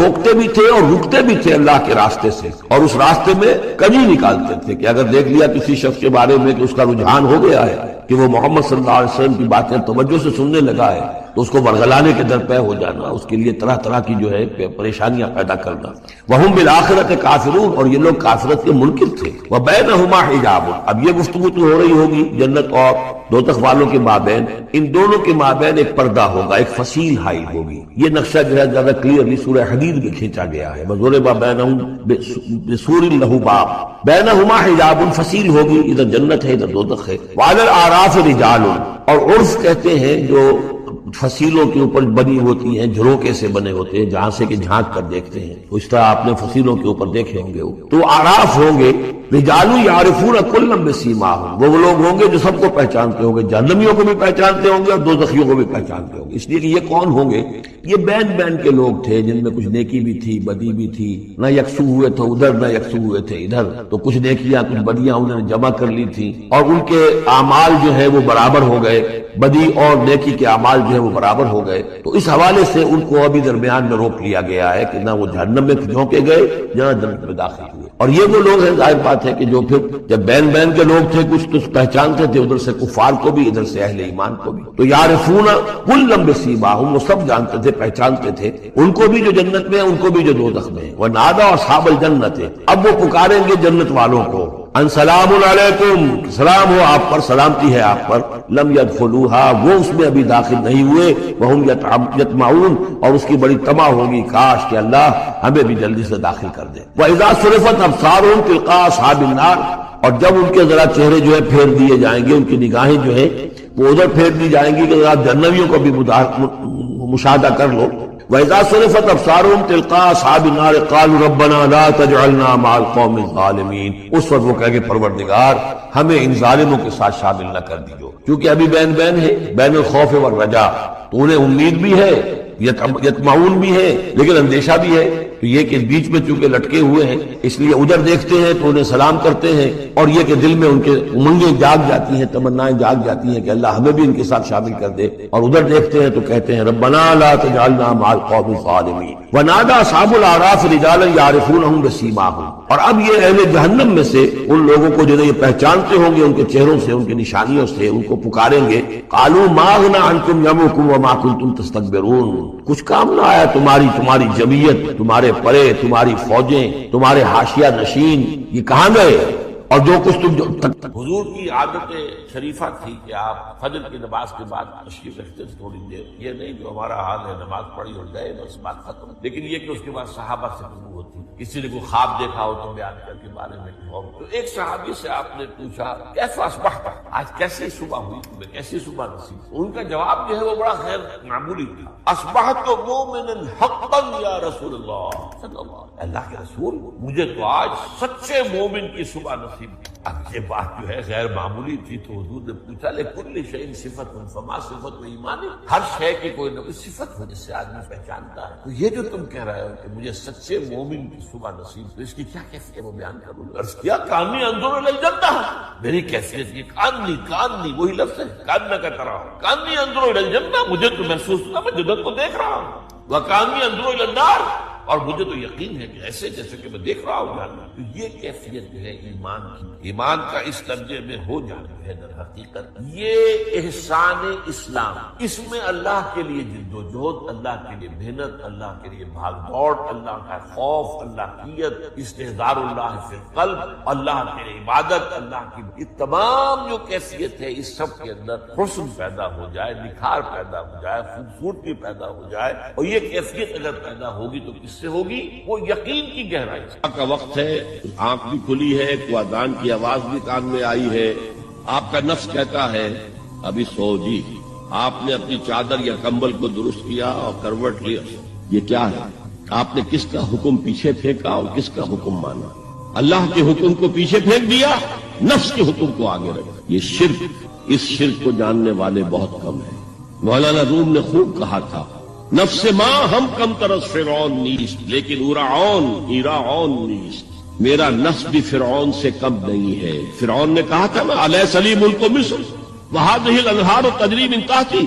روکتے بھی تھے اور رکتے بھی تھے اللہ کے راستے سے، اور اس راستے میں کجی نکالتے تھے کہ اگر دیکھ لیا کسی شخص کے بارے میں کہ اس کا رجحان ہو گیا ہے کہ وہ محمد صلی اللہ علیہ وسلم کی باتیں توجہ سے سننے لگا ہے، تو اس کو ورگلانے کے درپے ہو جانا، اس کے لیے طرح طرح کی جو ہے پریشانیاں پیدا کرنا۔ وَهُمْ بِالْآخِرَةِ كَافِرُونَ، اور یہ لوگ کافرت کے منکر تھے۔ وَبَيْنَهُمَا حِجَابٌ، اب یہ گفتگو تو ہو رہی ہوگی جنت اور دوزخ والوں کے مابین، ان دونوں کے مابین ایک پردہ ہوگا، ایک فصیل حائل ہوگی۔ یہ نقشہ جو ہے زیادہ کلیئرلی سورہ حدید میں کھینچا گیا ہے، وَضُرِبَ بَيْنَهُمْ بِسُورٍ لَهُ بَابٌ، بَيْنَهُمَا حِجَابٌ، فصیل ہوگی، ادھر جنت ہے ادھر دوزخ ہے۔ وَعَلَى الْأَعْرَافِ رِجَالٌ، اور عرف کہتے ہیں جو فصیلوں کے اوپر بنی ہوتی ہیں، جھروکے سے بنے ہوتے ہیں جہاں سے کہ جھانک کر دیکھتے ہیں، تو اس طرح آپ نے فصیلوں کے اوپر دیکھے ہوں گے، تو اعراف ہوں گے، رجال یعرفون کلا بسیماہم، وہ لوگ ہوں گے جو سب کو پہچانتے ہوں گے، جہنمیوں کو بھی پہچانتے ہوں گے اور دوزخیوں کو بھی پہچانتے ہوں گے۔ اس لیے کہ یہ کون ہوں گے؟ یہ بین کے لوگ تھے جن میں کچھ نیکی بھی تھی، بدی بھی تھی، نہ یکسو ہوئے تھے ادھر نہ یکسو ہوئے تھے ادھر، تو کچھ نیکیاں کچھ بدیاں انہوں نے جمع کر لی تھی اور ان کے اعمال جو ہے وہ برابر ہو گئے، بدی اور نیکی کے اعمال جو ہے وہ برابر ہو گئے، تو اس حوالے سے ان کو ابھی درمیان میں روک لیا گیا ہے کہ نہ وہ جہنم میں جھونکے گئے نہ جنت میں داخل ہوئے۔ اور یہ وہ لوگ ہیں، ظاہر بات ہے کہ جو پھر جب بین کے لوگ تھے کچھ تو پہچانتے تھے ادھر سے کفار کو بھی ادھر سے اہل ایمان کو بھی، تو یعرفون کلا بسیماہم، وہ سب جانتے تھے پہچانتے تھے، ان کو بھی جو جنت میں ہیں ان کو بھی جو دوزخ میں ہیں۔ ونادى اصحاب الجنت، اب وہ پکاریں گے جنت والوں کو، ان سلام علیکم، سلام ہو آپ پر، سلامتی ہے آپ پر، لم يدخلوها، وہ اس میں ابھی داخل نہیں ہوئے، وہم یطمعون، اور اس کی بڑی طمع ہوگی کاش کہ اللہ ہمیں بھی جلدی سے داخل کر دے۔ وَإِذَا صُرِفَتْ أَبْصَارُهُمْ تِلْقَاءَ أَصْحَابِ النَّارِ، اور جب ان کے ذرا چہرے جو ہے پھیر دیے جائیں گے، ان کی نگاہیں جو ہے وہ ادھر پھیر دی جائیں گی کہ ذرا جہنمیوں کو بھی مشاہدہ کر لو۔ وَإِذَا صُرِفَتْ أَبْصَارُهُمْ تِلْقَاءَ أَصْحَابِ النَّارِ قَالُوا رَبَّنَا لَا تَجْعَلْنَا مَعَ الْقَوْمِ الظَّالِمِينَ، اس وقت وہ کہے کہ پروردگار ہمیں ان ظالموں کے ساتھ شامل نہ کر دیجو، کیونکہ ابھی بین ہے، بین الخوف والرجا، تو انہیں امید بھی ہے، یطمعون بھی ہے، لیکن اندیشہ بھی ہے، تو یہ کہ بیچ میں چونکہ لٹکے ہوئے ہیں اس لیے ادھر دیکھتے ہیں تو انہیں سلام کرتے ہیں، اور یہ کہ دل میں ان کے امنگیں جاگ جاتی ہیں، تمنائیں جاگ جاتی ہیں کہ اللہ ہمیں بھی ان کے ساتھ شامل کر دے، اور ادھر دیکھتے ہیں تو کہتے ہیں ربنا لا تجعلنا مع القوم الظالمین۔ ونادى اصحاب الاعراف رجالا يعرفونهم بسيماهم، اور اب یہ اہل جہنم میں سے ان لوگوں کو جنہیں یہ پہچانتے ہوں گے ان کے چہروں سے، ان کی نشانیوں سے، ان کو پکاریں گے، قالوا ما اغنى عنكم يمكم وما كنتم تستكبرون، کچھ کام نہ آیا تمہاری جمعیت، تمہارے پرے، تمہاری فوجیں، تمہارے حاشیہ نشین، یہ کہاں گئے؟ اور جو کچھ تم حضور کی عادت شریفہ تھی کہ آپ فجر کی نماز کے بعد تشریف رکھتے تھے تھوڑی دیر، یہ نہیں جو ہمارا حال ہے نماز پڑھی اور گئے بس بات ختم، لیکن یہ کہ اس کے بعد صحابہ سے گفتگو ہوتی، کسی نے کوئی خواب دیکھا ہو تو بیان کر کے بارے میں، تو ایک صحابی سے آپ نے پوچھا کیسا اصبحت، آج کیسی صبح ہوئی تمہیں، کیسی صبح نصیب؟ ان کا جواب جو ہے وہ بڑا غیر معمولی تھا، اصبحت مومنا حقا یا رسول اللہ صلی اللہ علیہ وسلم، اللہ کے رسول مجھے تو آج سچے مومن کی صبح نصیب۔ اب یہ بات جو ہے غیر معمولی تھی تو حضور نے پوچھا لکل شیء صفت فما صفت ایمان، ہر شے کی کوئی نہ کوئی صفت ہو جس سے آدمی پہچانتا ہے، تو یہ جو تم کہہ رہے ہو کہ مجھے سچے مومن کی صبح نصیب، تو اس کی کیا کیفیت ہے وہ بیان کروں؟ عرض کیا کانی انظر الی الجنہ، میری کیفیت یہ کانی وہی لفظ ہے، کاننا کا طرح، کانی انظر الی الجنہ، مجھے تو محسوس ہوتا میں جنت کو دیکھ رہا ہوں، وکانی انظر الی النار، اور مجھے تو یقین ہے کہ ایسے جیسے کہ میں دیکھ رہا ہوں جاننا، تو یہ کیفیت جو ہے ایمان کی، ایمان کا اس درجے میں ہو جانا ہے در حقیقت یہ احسان اسلام، اس میں اللہ کے لیے جد و جہد، اللہ کے لیے محنت، اللہ کے لیے بھاگ دوڑ، اللہ کا خوف، اللہ کیت، استحضار اللہ فی القلب، اللہ کے لیے عبادت، اللہ کی یہ تمام جو کیفیت ہے اس سب کے اندر حسن پیدا ہو جائے، نکھار پیدا ہو جائے، خوبصورتی پیدا ہو جائے، اور یہ کیفیت اگر پیدا ہوگی تو کس سے ہوگی؟ وہ یقین کی گہرائی سے۔ کا وقت ہے، آنکھ بھی کھلی ہے، کوئی اذان کی آواز بھی کان میں آئی ہے، آپ کا نفس کہتا ہے ابھی سو جی، آپ نے اپنی چادر یا کمبل کو درست کیا اور کروٹ لیا، یہ کیا ہے؟ آپ نے کس کا حکم پیچھے پھینکا اور کس کا حکم مانا؟ اللہ کے حکم کو پیچھے پھینک دیا، نفس کے حکم کو آگے رکھا۔ یہ شرک، اس شرک کو جاننے والے بہت کم ہیں۔ مولانا روم نے خوب کہا تھا نفس ماں ہم کم طرز فرعون نیست لیکن ایراعون نیست، میرا نفس بھی فرعون سے کم نہیں ہے۔ فرعون نے کہا تھا نا الیس لی ملک مصر وہذہ الانہار تجری من تحتی،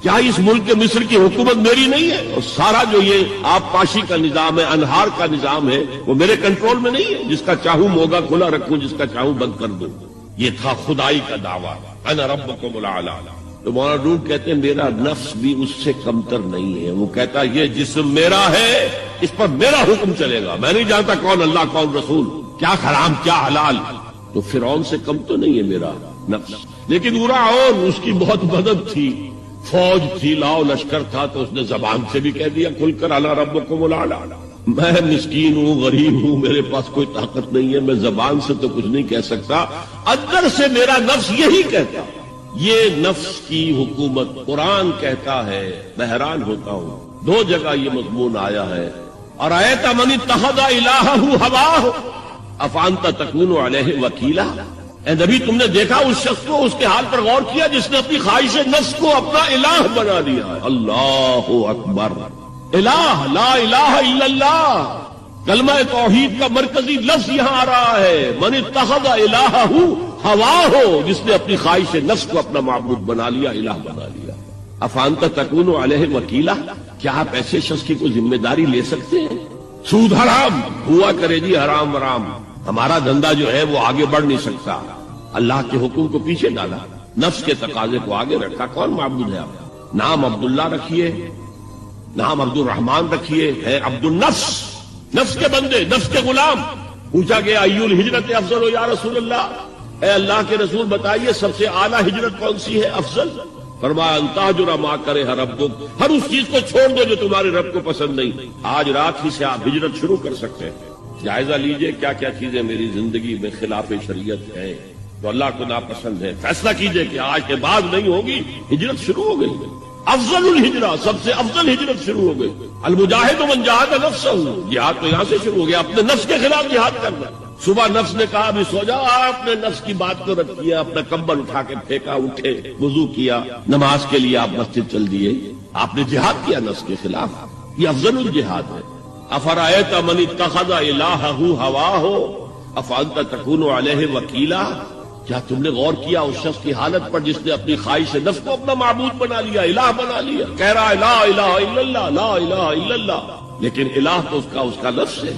کیا اس ملک مصر کی حکومت میری نہیں ہے؟ اور سارا جو یہ آب پاشی کا نظام ہے، انہار کا نظام ہے، وہ میرے کنٹرول میں نہیں ہے، جس کا چاہوں موگا کھلا رکھوں، جس کا چاہوں بند کر دوں۔ یہ تھا خدائی کا دعویٰ، انا ربکم الاعلی۔ تو مولانا روم کہتے ہیں میرا نفس بھی اس سے کمتر نہیں ہے، وہ کہتا ہے یہ جسم میرا ہے، اس پر میرا حکم چلے گا، میں نہیں جانتا کون اللہ کون رسول، کیا حرام کیا حلال۔ تو فرعون سے کم تو نہیں ہے میرا نفس، لیکن ایراعون اس کی بہت مدد تھی، فوج تھی، لاؤ لشکر تھا، تو اس نے زبان سے بھی کہہ دیا کھل کر انا ربکم الاعلی۔ میں مسکین ہوں، غریب ہوں، میرے پاس کوئی طاقت نہیں ہے، میں زبان سے تو کچھ نہیں کہہ سکتا، اندر سے میرا نفس یہی کہتا۔ یہ نفس کی حکومت قرآن کہتا ہے، میں حیران ہوتا ہوں، دو جگہ یہ مضمون آیا ہے، اور آیت من اتخذ الہہ ہواہ افانت تکون علیہ وکیلا، اے نبی تم نے دیکھا اس شخص کو، اس کے حال پر غور کیا جس نے اپنی خواہش نفس کو اپنا الہ بنا لیا ہے۔ اللہ اکبر، الہ لا الہ الا اللہ، کلمہ توحید کا مرکزی لفظ یہاں آ رہا ہے، من اتخذ الہہ ہوا ہو، جس نے اپنی خواہش نفس کو اپنا معبود بنا لیا، الہ بنا لیا۔ افانت تکون علیہ وکیلا، کیا آپ ایسے شخص کی کوئی ذمہ داری لے سکتے ہیں؟ سود حرام ہوا کرے جی، حرام حرام، ہمارا دھندا جو ہے وہ آگے بڑھ نہیں سکتا، اللہ کے حکم کو پیچھے ڈالا، نفس کے تقاضے کو آگے رکھا۔ کون معبود ہے آپ؟ نام عبداللہ رکھیے، نام عبد الرحمن رکھیے، ہے عبد النفس، نفس کے بندے، نفس کے غلام، پوچھا گیا ایل ہجرت افضل یا رسول اللہ، اے اللہ کے رسول بتائیے سب سے اعلیٰ ہجرت کون سی ہے، افضل؟ فرمایا ان تہجر ما کرہ ربک، ہر اس چیز کو چھوڑ دو جو تمہارے رب کو پسند نہیں۔ آج رات ہی سے آپ ہجرت شروع کر سکتے ہیں۔ جائزہ لیجئے کیا کیا چیزیں میری زندگی میں خلاف شریعت ہیں تو اللہ کو ناپسند ہے، فیصلہ کیجئے کہ آج کے بعد نہیں ہوگی، ہجرت شروع ہو گئی۔ افضل الہجرہ، سب سے افضل ہجرت شروع ہو گئی۔ المجاہد من جاہد نفسہ، جہاد تو یہاں سے شروع ہو گیا، اپنے نفس کے خلاف جہاد کرنا۔ صبح نفس نے کہا ابھی سو جاؤ، آپ نے نفس کی بات کو رد کیا، اپنا کمبل اٹھا کے پھینکا، اٹھے، وضو کیا، نماز کے لیے آپ مسجد چل دیے، آپ نے جہاد کیا نفس کے خلاف۔ یہ افضل الجہاد ہے۔ افرأیت من اتخذ الہہ ہواہ افانت تکون علیہ وکیلا، کیا تم نے غور کیا اس شخص کی حالت پر جس نے اپنی خواہش نفس کو اپنا معبود بنا لیا، الہ بنا لیا، کہہ رہا ہے لا الہ الا اللہ، لا الہ الا اللہ، لیکن الہ تو اس کا نفس ہے۔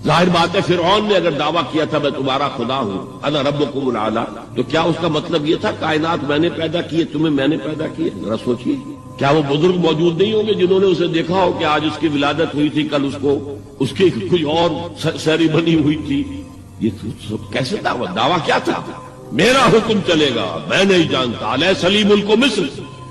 ظاہر بات ہے فرعون نے اگر دعویٰ کیا تھا میں تمہارا خدا ہوں، انا ربکم الاعلی، تو کیا اس کا مطلب یہ تھا کائنات میں نے پیدا کی، تمہیں میں نے پیدا کیے؟ ذرا سوچیے، کیا وہ بزرگ موجود نہیں ہوں گے جنہوں نے اسے دیکھا ہو کہ آج اس کی ولادت ہوئی تھی، کل اس کی کوئی اور سیریمنی ہوئی تھی؟ یہ کیسے دعویٰ کیا تھا؟ میرا حکم چلے گا، میں نہیں جانتا، الیس لی ملک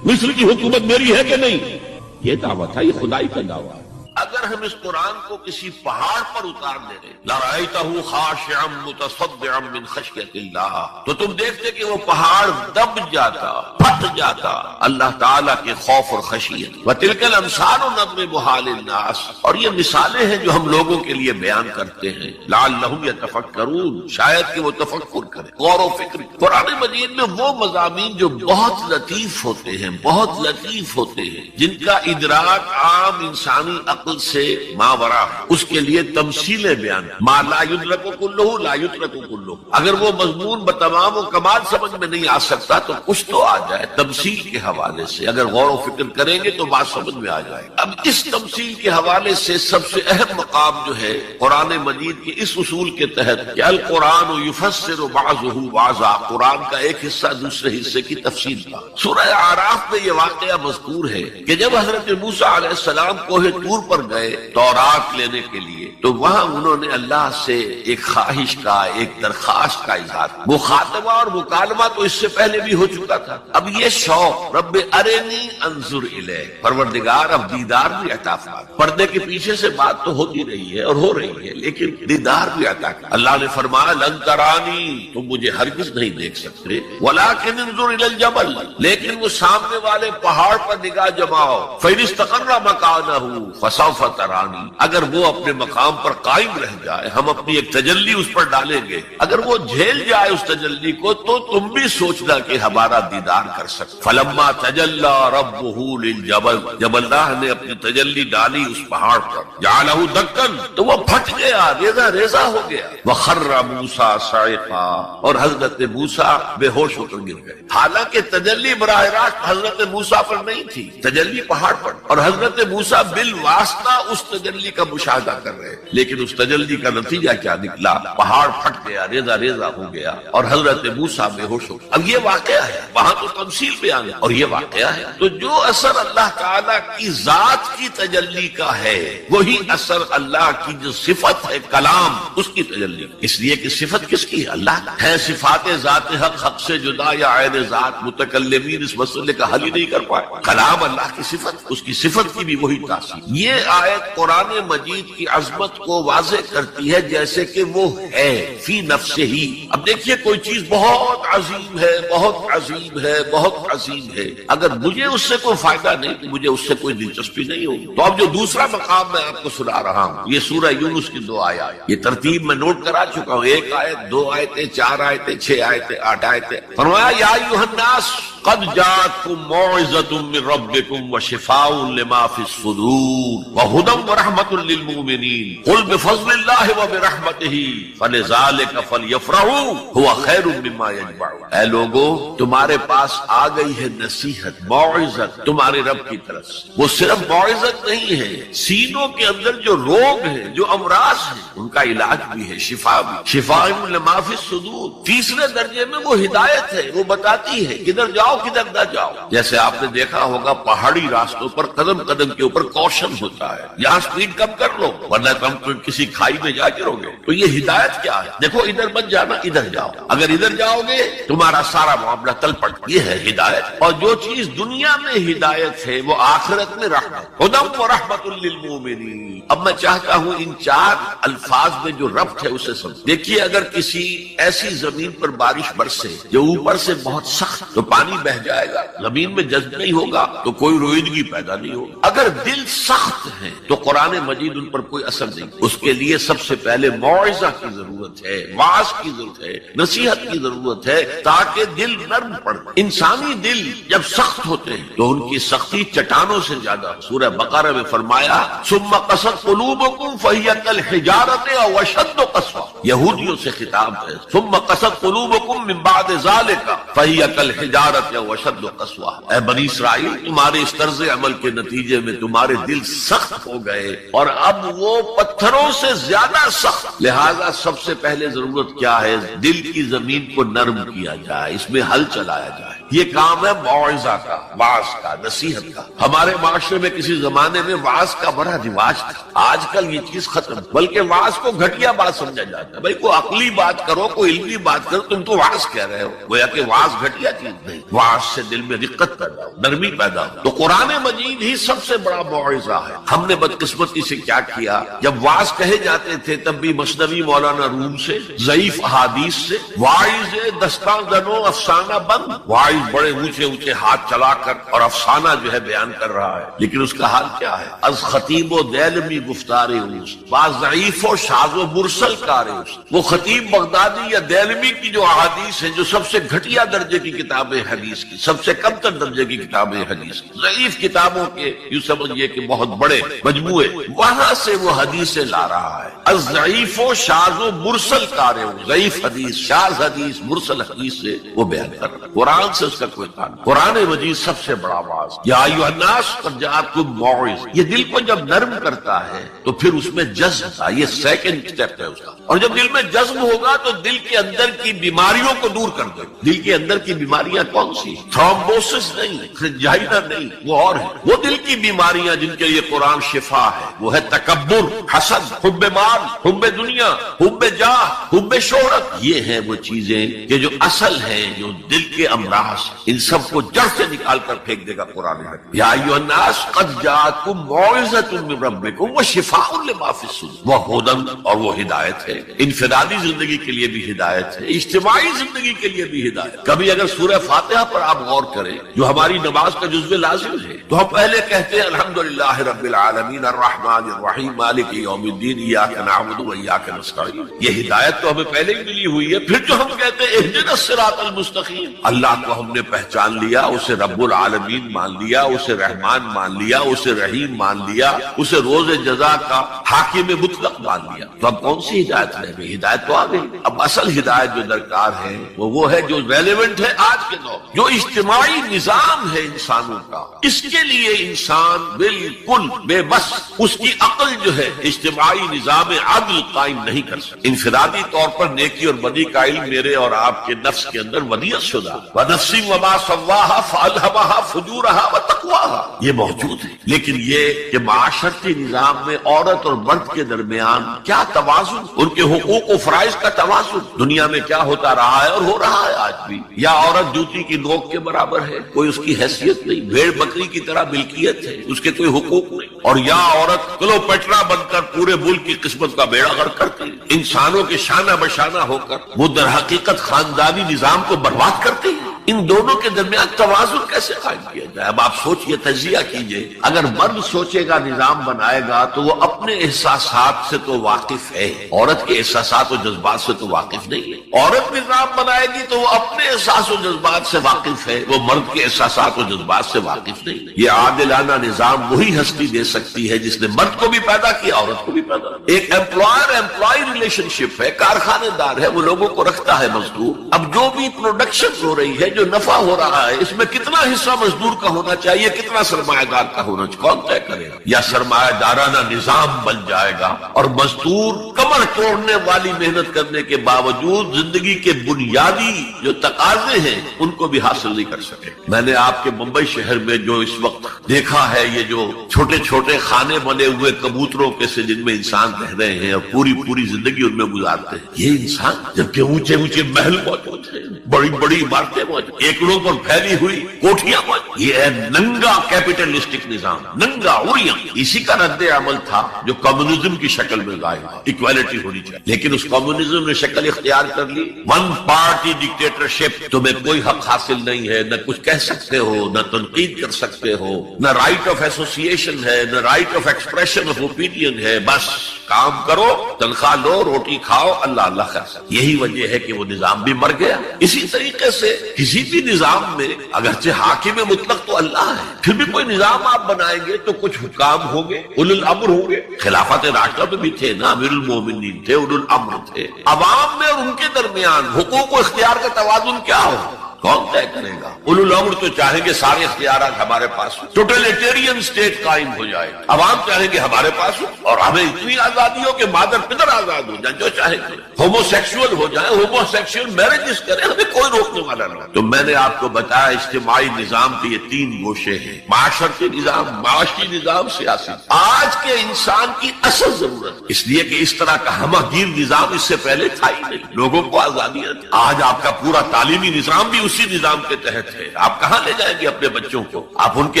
مصر کی حکومت میری ہے کہ نہیں؟ یہ دعویٰ تھا، یہ خدائی کا دعویٰ ہے۔ اگر ہم اس قرآن کو کسی پہاڑ پر اتار دیں لَرَأَيْتَهُ خَاشِعًا مُتَصَدِّعًا مِنْ خَشْيَةِ اللَّهِ، تو تم دیکھتے کہ وہ پہاڑ دب جاتا، پھٹ جاتا اللہ تعالیٰ کے خوف اور خشیت۔ وَتِلْكَ الْأَمْثَالُ نَضْرِبُهَا لِلنَّاسِ، اور یہ مثالیں ہیں جو ہم لوگوں کے لیے بیان کرتے ہیں، لَعَلَّهُمْ يَتَفَكَّرُونَ، شاید کہ وہ تفکر کریں، غور و فکر۔ قرآن مجید میں وہ مضامین جو بہت لطیف ہوتے ہیں، بہت لطیف ہوتے ہیں، جن کا ادراک عام انسانی عقل سے ماورا، اس کے لیے تمثیلیں بیان، ما لا یدرک کلہ لا یترک کلہ۔ اگر وہ مضمون بتمام و کمال سمجھ میں نہیں آ سکتا تو کچھ تو آ جائے تمثیل کے حوالے سے، اگر غور و فکر کریں گے تو بات سمجھ میں آ جائے۔ اب اس تمثیل کے حوالے سے سب سے اہم مقام جو ہے قرآن مجید کے اس اصول کے تحت کہ القرآن یفسر بعضہ بعضا، قرآن کا ایک حصہ دوسرے حصے کی تفسیر کا۔ سورہ اعراف میں یہ واقعہ مذکور ہے کہ جب حضرت موسیٰ علیہ السلام کوہ طور پر گئے تورات لینے کے لیے تو وہاں انہوں نے اللہ سے ایک خواہش کا، ایک درخواست کا اظہار۔ مخاطبہ اور مکالمہ تو اس سے پہلے بھی ہو چکا تھا، اب یہ شوق رب ارنی انظر الیک، پروردگار اب دیدار بھی عطا فرما۔ پردے کے پیچھے سے بات تو ہوتی رہی ہے اور ہو رہی ہے، لیکن دیدار بھی عطا کر۔ اللہ نے فرمایا لن ترانی، تم مجھے ہرگز نہیں دیکھ سکتے، ولکن انظر الی الجبل، لیکن وہ سامنے والے پہاڑ پر نگاہ جماؤ، فإن استقر مکانہ فسوف ترانی، اگر وہ اپنے مقام پر قائم رہ جائے، ہم اپنی ایک تجلی اس پر ڈالیں گے، اگر وہ جھیل جائے اس تجلی کو تو تم بھی سوچنا کہ ہمارا دیدار کر سکتے۔ فلما تجلی ربہ للجبل، جب اللہ نے اپنی تجلی ڈالی اس پہاڑ پر، جعلہ دکن، تو وہ پھٹ گیا، ریزہ ریزہ ہو گیا۔ وخر موسیٰ صعقا، اور حضرت موسیٰ بے ہوش ہو کر گر گئے۔ حالانکہ تجلی براہ راست حضرت موسیٰ پر نہیں تھی، تجلی پہاڑ پر، اور حضرت موسیٰ بالواسطہ اس تجلی کا مشاہدہ کر رہے، لیکن اس تجلی کا نتیجہ کیا نکلا؟ پہاڑ پھٹ گیا، ریزہ ریزہ ہو گیا، اور حضرت موسیٰ بے ہوش ہو۔ اب یہ واقعہ ہے، وہاں تو تمثیل بیان ہے اور یہ واقعہ ہے، تو جو اثر اللہ تعالیٰ کی ذات کی تجلی کا ہے وہی اثر اللہ کی جو صفت ہے کلام، اس کی تجلی، اس لیے کہ صفت کس کی ہے؟ اللہ ہے۔ صفات ذات حق، حق سے جدا یا عین ذات، متکلمین اس مسئلے کا حل ہی نہیں کر پائے۔ کلام اللہ کی صفت، اس کی صفت کی بھی وہی تاثیر۔ یہ آیت قرآن مجید کی عظمت کو واضح کرتی ہے جیسے کہ وہ ہے فی نفسہ ہی۔ اب دیکھیے کوئی چیز بہت عظیم ہے، بہت عظیم ہے، بہت عظیم ہے، اگر مجھے اس سے کوئی فائدہ نہیں تو مجھے اس سے کوئی دلچسپی نہیں ہوگی۔ تو اب جو دوسرا مقام میں آپ کو سنا رہا ہوں، یہ سورہ یونس کی 2 آیات، یہ ترتیب میں نوٹ کرا چکا ہوں، 1 آیت، 2 آیتیں، 4 آیتیں، 6 آیتیں، 8 آیتیں۔ فرمایا یا ایھا الناس قد جاءتکم موعظۃ من ربکم وشفاء لما فی الصدور وہدی ورحمۃ للمؤمنین قل بفضل اللہ وبرحمتہ فلذلک فلیفرحوا ھو خیر مما یجمعون۔ اے لوگو، تمہارے پاس آ گئی ہے نصیحت، موعظت تمہارے رب کی طرف سے۔ وہ صرف موعظت نہیں ہے، سینوں کے اندر جو روگ ہیں، جو امراض ہیں، ان کا علاج بھی ہے، شفا بھی، شفاء لما فی الصدور۔ تیسرے درجے میں وہ ہدایت ہے، وہ بتاتی ہے کدھر جاؤ جاؤ کدھر نہ جاؤ. جیسے آپ نے دیکھا ہوگا پہاڑی راستوں پر قدم قدم کے اوپر کوشن ہوتا ہے, یہاں سپیڈ کم کر لو ورنہ تم کسی کھائی میں جا گرو گے. تو یہ ہدایت کیا ہے؟ دیکھو ادھر مت جانا, ادھر جاؤ. اگر ادھر جاؤ گے تمہارا سارا معاملہ تل پٹ. یہ ہے ہدایت. اور جو چیز دنیا میں ہدایت ہے وہ آخرت میں رحمت. ہدی و رحمت للمؤمنین. اب میں چاہتا ہوں ان چار الفاظ میں جو ربط ہے اسے سمجھ. دیکھیے اگر کسی ایسی زمین پر بارش برسے جو اوپر سے بہت سخت, تو پانی بہ جائے گا, زمین میں جذب نہیں ہوگا تو کوئی رویدگی پیدا نہیں ہوگی. اگر دل سخت ہے تو قرآن مجید ان پر کوئی اثر نہیں. اس کے لیے سب سے پہلے موعظہ کی ضرورت ہے, واعظ کی ضرورت ہے, نصیحت کی ضرورت ہے تاکہ دل نرم پڑے. انسانی دل جب سخت ہوتے ہیں تو ان کی سختی چٹانوں سے زیادہ. سورہ بقرہ میں فرمایا ثم قست قلوبکم فہی کالحجارۃ او اشد قسوہ. یہودیوں سے خطاب ہے. ثم قست قلوبکم من بعد ذلک فہی کالحجارۃ او اشد قسوہ. اے بنی اسرائیل, تمہارے اس طرز عمل کے نتیجے میں تمہارے دل سخت ہو گئے اور اب وہ پتھروں سے زیادہ سخت. لہذا سب سے پہلے ضرورت کیا ہے؟ دل کی زمین کو نرم کیا جائے, اس میں حل چلایا جائے. یہ کام ہے موعظہ کا, واعظ کا, نصیحت کا. ہمارے معاشرے میں کسی زمانے میں واعظ کا بڑا رواج تھا. آج کل یہ چیز ختم, بلکہ واعظ کو گھٹیا بات سمجھا جاتا ہے. بھائی کوئی عقلی بات کرو, کوئی علمی بات کرو, تم تو واعظ کہہ رہے ہو. گویا کہ واعظ گھٹیا چیز نہیں. واعظ سے دل میں رقت پیدا ہو, نرمی پیدا ہو. تو قرآن مجید ہی سب سے بڑا موعظہ ہے. ہم نے بدقسمتی سے کیا کیا, جب واعظ کہے جاتے تھے تب بھی مثنوی مولانا روم سے, ضعیف احادیث سے, واعظ دستان زنو افسانہ بند. واعظ بڑے اونچے اونچے ہاتھ چلا کر اور افسانہ جو ہے بیان کر رہا ہے, لیکن اس کا حال کیا ہے؟ از خطیب و دیلمی گفتار اوست, بعض ضعیف و شاذ و مرسل کار اوست. وہ خطیب بغدادی یا دیلمی کی جو احادیث ہیں جو سب سے گھٹیا درجے کی کتابیں حدیث کی, سب سے کم تر درجے کی کتابیں حدیث کی, ضعیف کتابوں کے یوں سمجھیے کہ بہت بڑے مجموعے, وہاں سے وہ حدیثیں لا رہا ہے. از ضعیف و شاذ و مرسل کار اوست, ضعیف حدیث, شاذ حدیث, مرسل حدیث سے وہ بیان کر رہا ہے. قرآن سے اس کا کوئی تعلق. قرآن مجید سب سے بڑا واعظ. یا ایھا الناس قد جاءتکم موعظہ. یہ دل کو جب نرم کرتا ہے تو پھر اس میں جذب تھا, یہ سیکنڈ اسٹیپ ہے اس کا. اور جب دل میں جذب ہوگا تو دل کے اندر کی بیماریوں کو دور کر دے. دل کے اندر کی بیماریاں کون سی؟ تھرومبوسس نہیں, فرنجائنا نہیں, وہ اور ہے. وہ دل کی بیماریاں جن کے لیے قرآن شفا ہے, وہ ہے تکبر, حسد, حب مال, حب دنیا, حب جاہ, حب شہرت. یہ ہیں وہ چیزیں کہ جو اصل ہیں, جو دل کے امراض, ان سب کو جڑ سے نکال کر پھینک دے گا قرآن. یا ایھا الناس قد جاءتکم موعظۃ من ربکم وشفاء لما فی الصدور. وہ ہدی اور وہ ہدایت ہے. انفرادی زندگی کے لیے بھی ہدایت ہے, اجتماعی زندگی کے لیے بھی ہدایت. کبھی اگر سورہ فاتحہ پر آپ غور کریں جو ہماری نماز کا جزو لازم ہے, تو ہم پہلے کہتے ہیں الحمدللہ رب العالمین الرحمن الرحیم مالک یوم الدین ایاک نعبد و ایاک نستعین. یہ ہدایت تو ہمیں پہلے ہی ملی ہوئی ہے. پھر جو ہم کہتے ہیں اہدنا الصراط المستقیم, اللہ کو ہم نے پہچان لیا, اسے رب العالمین مان لیا, اسے رحمان مان لیا, اسے رحیم مان لیا, اسے روز جزا کا حاکم مطلق مان لیا. تو اب کون سی ہدایت رہ گئی؟ ہدایت تو آ گئی. اب اصل ہدایت جو درکار ہے وہ ہے جو ریلیونٹ ہے آج کے دور, جو اجتماعی نظام ہے انسانوں کا. اس کے لیے انسان بالکل بے بس, اس کی عقل جو ہے اجتماعی نظام عدل قائم نہیں کر سکتی. انفرادی طور پر نیکی اور بدی کا علم میرے اور آپ کے نفس کے اندر ودیعت شدہ, وَنَفْسٍ وَمَا سَوَّاهَا فَأَلْهَمَهَا فُجُورَهَا وَتَقْوَاهَا, یہ موجود ہے. لیکن یہ کہ معاشرتی نظام میں عورت اور مرد کے درمیان کیا توازن, ان کے حقوق و فرائض کا توازن, دنیا میں کیا ہوتا رہا ہے اور ہو رہا ہے آج بھی. یا عورت جوتی کی نوک کے برابر ہے, کوئی اس کی حیثیت نہیں, بھیڑ بکری کی طرح ملکیت ہے, اس کے کوئی حقوق نہیں. اور یا عورت کلوپیٹرا بن کر پورے ملک کی قسمت کا بیڑا غرق کرتی, انسانوں کے شانہ بشانہ ہو کر وہ در حقیقت خاندانی نظام کو برباد کرتی ہے. ان دونوں کے درمیان توازن کیسے قائم کیا جائے؟ اب آپ سوچئے, تجزیہ کیجئے. اگر مرد سوچے گا, نظام بنائے گا, تو وہ اپنے احساسات سے تو واقف ہے, عورت کے احساسات و جذبات سے تو واقف نہیں ہے. عورت نظام بنائے گی تو وہ اپنے احساس و جذبات سے واقف ہے, وہ مرد کے احساسات و جذبات سے واقف نہیں ہے. یہ عادلانہ نظام وہی ہستی دے سکتی ہے جس نے مرد کو بھی پیدا کیا, عورت کو بھی پیدا کیا. ایک امپلائر امپلائی ریلیشن شپ ہے, کارخانے دار ہے, وہ لوگوں کو رکھتا ہے مزدور. اب جو بھی پروڈکشن ہو رہی ہے جو نفع ہو رہا ہے اس میں کتنا حصہ مزدور کا ہونا چاہیے، کتنا سرمایہ دار کا ہونا چاہیے، کون طے کرے گا؟ یا سرمایہ دارانہ نظام بن جائے گا اور مزدور کمر توڑنے والی محنت کرنے کے باوجود زندگی کے بنیادی جو تقاضے ہیں ان کو بھی حاصل نہیں کر سکے۔ میں نے آپ کے ممبئی شہر میں جو اس وقت دیکھا ہے، یہ جو چھوٹے چھوٹے خانے بنے ہوئے کبوتروں کے سے جن میں انسان رہ رہے ہیں اور پوری زندگی ان میں گزارتے ہیں، یہ انسان جبکہ اونچے اونچے محل موجود ہیں، بڑی بڑی عمارتیں موجود، ایکڑوں پر پھیلی ہوئی کوٹھیاں موجود، یہ ہے ننگا کیپٹلسٹک نظام، ننگا اوریاں۔ اسی کا رد عمل تھا جو کمیونزم کی شکل میں ظاہر ہوا، اکوالٹی ہونی چاہیے، لیکن اس کمیونزم نے شکل اختیار کر لی، ون پارٹی ڈکٹیٹرشپ، تمہیں کوئی حق حاصل نہیں ہے، نہ کچھ کہہ سکتے ہو، نہ تنقید کر سکتے ہو، نہ رائٹ آف ایسوسیشن ہے، نہ right of expression of opinion ہے، بس کام کرو، تنخواہ لو، روٹی کھاؤ، اللہ اللہ خیر۔ یہی وجہ ہے کہ وہ نظام بھی مر گیا۔ اسی طریقے سے کسی بھی نظام میں اگرچہ حاکم مطلق تو اللہ ہے، پھر بھی کوئی نظام آپ بنائیں گے تو کچھ حکام ہوں گے، اولو الامر ہوں گے۔ خلافت راشدہ میں بھی تھے نا، امیر المومنین تھے، اولو الامر تھے۔ عوام میں اور ان کے درمیان حقوق و اختیار کا توازن کیا ہو، کون طے کرے گا؟ اولو الامر تو چاہیں گے سارے اختیارات ہمارے پاس ہوں، ٹوٹلیٹیرین اسٹیٹ قائم ہو جائے، عوام چاہیں گے ہمارے پاس ہو اور ہمیں اتنی آزادی ہو کہ مادر پدر آزاد ہو جائیں، جو چاہیں گے ہومو سیکسول ہو جائیں، ہومو سیکسول میرجز کریں، ہمیں کوئی روکنے والا نہ ہو۔ تو میں نے آپ کو بتایا اجتماعی نظام کے یہ تین گوشے ہیں، معاشرتی نظام، معاشی نظام، سیاسی۔ آج کے انسان کی اصل ضرورت اس لیے کہ اس طرح کا ہمہ گیر نظام اس سے پہلے تھا ہی نہیں، لوگوں کو آزادیاں تھیں۔ آج آپ کا پورا تعلیمی نظام بھی اسی نظام کے تحت ہے۔ آپ کہاں لے جائیں گے اپنے بچوں کو؟ آپ ان کے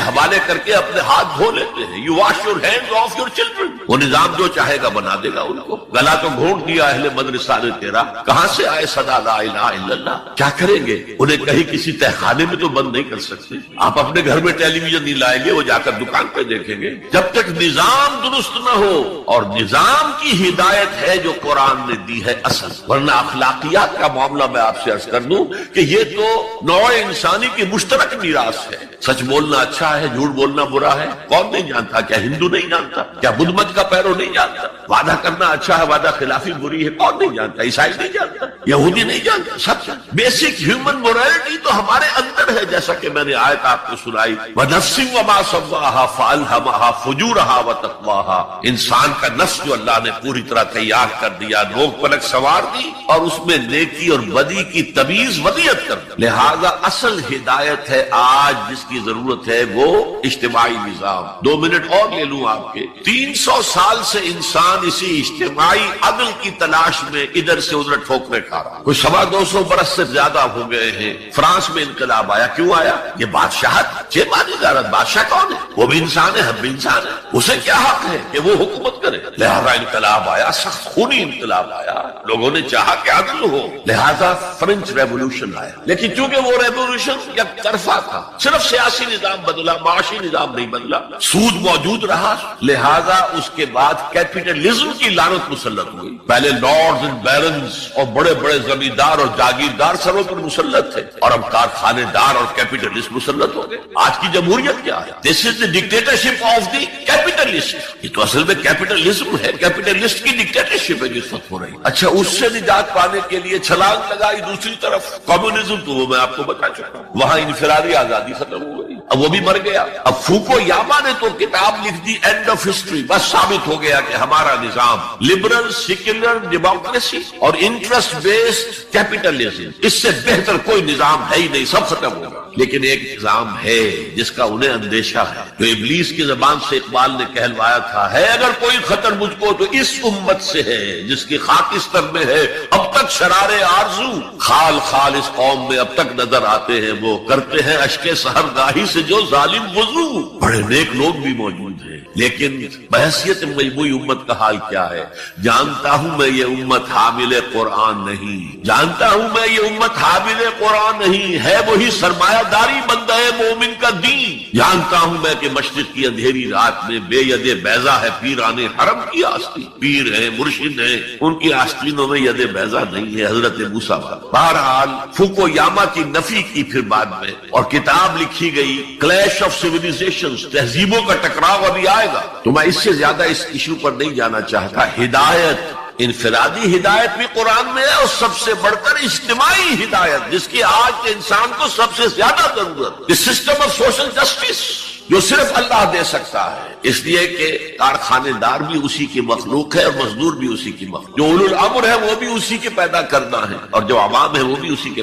حوالے کر کے اپنے ہاتھ دھو لیتے ہیں، you wash your hands of your children. وہ نظام جو چاہے گا بنا دے گا ان کو۔ گلا تو گھونٹ دیا اہل مدرسہ نے تیرا، کہاں سے آئے صدا لا الہ الا اللہ؟ کیا کریں گے؟ انہیں کہیں کسی تہخانے میں تو بند نہیں کر سکتے۔ آپ اپنے گھر میں ٹیلی ویژن نہیں لائیں گے، وہ جا کر دکان پہ دیکھیں گے۔ جب تک نظام درست نہ ہو، اور نظام کی ہدایت ہے جو قرآن نے دی ہے اصل، ورنہ اخلاقیات کا معاملہ میں آپ سے عرض کر دوں کہ یہ تو نوع انسانی کی مشترک میراث ہے۔ سچ بولنا اچھا ہے، جھوٹ بولنا برا ہے، کون نہیں جانتا؟ کیا ہندو نہیں جانتا؟ کیا بدھ مت کا پیرو نہیں جانتا؟ وعدہ کرنا اچھا ہے، وعدہ خلافی بری ہے، کون نہیں جانتا؟ عیسائی نہیں جانتا، یہودی نہیں جانتا، سب جانتا۔ بیسک ہیومن مورالٹی تو ہمارے اندر ہے، جیسا کہ میں نے آیت آپ کو سنائی، وَنَفْسٍ وَمَا سَوَّاهَا فَأَلْهَمَهَا فُجُورَهَا وَتَقْوَاهَا۔ انسان کا نفس جو اللہ نے پوری طرح تیار کر دیا، نوک پلک سوار دی اور اس میں نیکی اور بدی کی تمیز ودیت کر دی۔ لہذا اصل ہدایت ہے آج جس کی ضرورت ہے وہ اجتماعی نظام۔ 2 منٹ اور لے لوں آپ کے۔ 300 سال سے انسان اسی اجتماعی عدل کی تلاش میں ادھر سے ادھر ٹھوکرے کھا رہا، کوئی 250 برس سے زیادہ ہو گئے ہیں۔ فرانس میں انقلاب آیا، کیوں آیا؟ یہ بادشاہت، بادشاہ کون ہے؟ وہ بھی انسان ہے، ہم بھی انسان ہے، اسے کیا حق ہے کہ وہ حکومت کرے؟ لہذا انقلاب آیا، سخت خونی انقلاب آیا، لوگوں نے چاہا کہ عدل ہو، لہذا فرینچ ریولوشن آیا۔ لیکن چونکہ وہ ریولوشن یک طرفہ تھا، صرف سیاسی نظام بدلا، معاشی نظام نہیں بدلا، سود موجود رہا، لہذا اس کے بعد کیپٹلزم کی لعنت مسلط ہوئی۔ پہلے لارڈز اینڈ بیرنز اور بڑے بڑے زمیندار اور جاگیردار سروں پر مسلط تھے، اور اب کارخانے دار اور کیپٹلسٹ مسلط ہو گئے۔ آج کی جمہوریت کیا ہے؟ دس از دی ڈکٹیٹرشپ آف دی کیپٹلسٹ۔ یہ تو اصل میں کیپٹلزم ہے، کیپٹلسٹ کی ڈکٹیٹرشپ ہے جس وقت ہو رہی۔ اچھا، اس سے نجات پانے کے لیے چھلانگ لگائی دوسری طرف کمیونزم، تو وہ میں آپ کو بتا چکا ہوں، وہاں انفرادی آزادی ختم ہو گئی، اب وہ بھی مر گیا۔ اب فوکویاما نے تو کتاب لکھ دی اینڈ آف ہسٹری، بس ثابت ہو گیا کہ ہمارا نظام لبرل سیکولر ڈیموکریسی اور انٹرسٹ بیسڈ کیپٹلزم، اس سے بہتر کوئی نظام ہے ہی نہیں، سب ختم ہو گیا۔ لیکن ایک نظام ہے جس کا انہیں اندیشہ ہے، جو ابلیس کی زبان سے اقبال نے کہلوایا تھا، ہے اگر کوئی خطر مجھ کو تو اس امت سے ہے جس کی خاکستر میں ہے اب تک شرارے آرزو، خال خال اس قوم میں اب تک نظر آتے ہیں، وہ کرتے ہیں اشک سحرگاہی سے جو ظالم وضو۔ بڑے نیک لوگ بھی موجود ہیں، لیکن بحیثیت مجموعی امت کا حال کیا ہے؟ جانتا ہوں میں یہ امت حامل قرآن نہیں، جانتا ہوں میں یہ امت حامل قرآن نہیں، ہے وہی سرمایہ داری بندہ مومن کا دین۔ جانتا ہوں میں کہ مشرق کی اندھیری رات میں بے ید بیضا ہے پیران حرم کی آستین، پیر ہیں، مرشد ہیں، ان کی آستینوں میں ید بیضا نہیں ہے، حضرت موسیٰ والا۔ بہرحال فوکویاما کی نفی کی پھر بعد میں، اور کتاب لکھی گئی کلیش آف سیویلائزیشنز، تہذیبوں کا ٹکراؤ ابھی آئے گا، تو میں اس سے زیادہ اس ایشو پر نہیں جانا چاہتا۔ ہدایت انفرادی ہدایت بھی قرآن میں ہے، اور سب سے بڑھ کر اجتماعی ہدایت جس کی آج کے انسان کو سب سے زیادہ ضرورت، سسٹم آف سوشل جسٹس جو صرف اللہ دے سکتا ہے، اس لیے کہ کارخانے دار بھی اسی کی مخلوق ہے اور مزدور بھی اسی کی مخلوق، جو اولو الامر ہے وہ بھی اسی کے پیدا کرنا ہے، اور جو عوام ہے وہ بھی اسی کے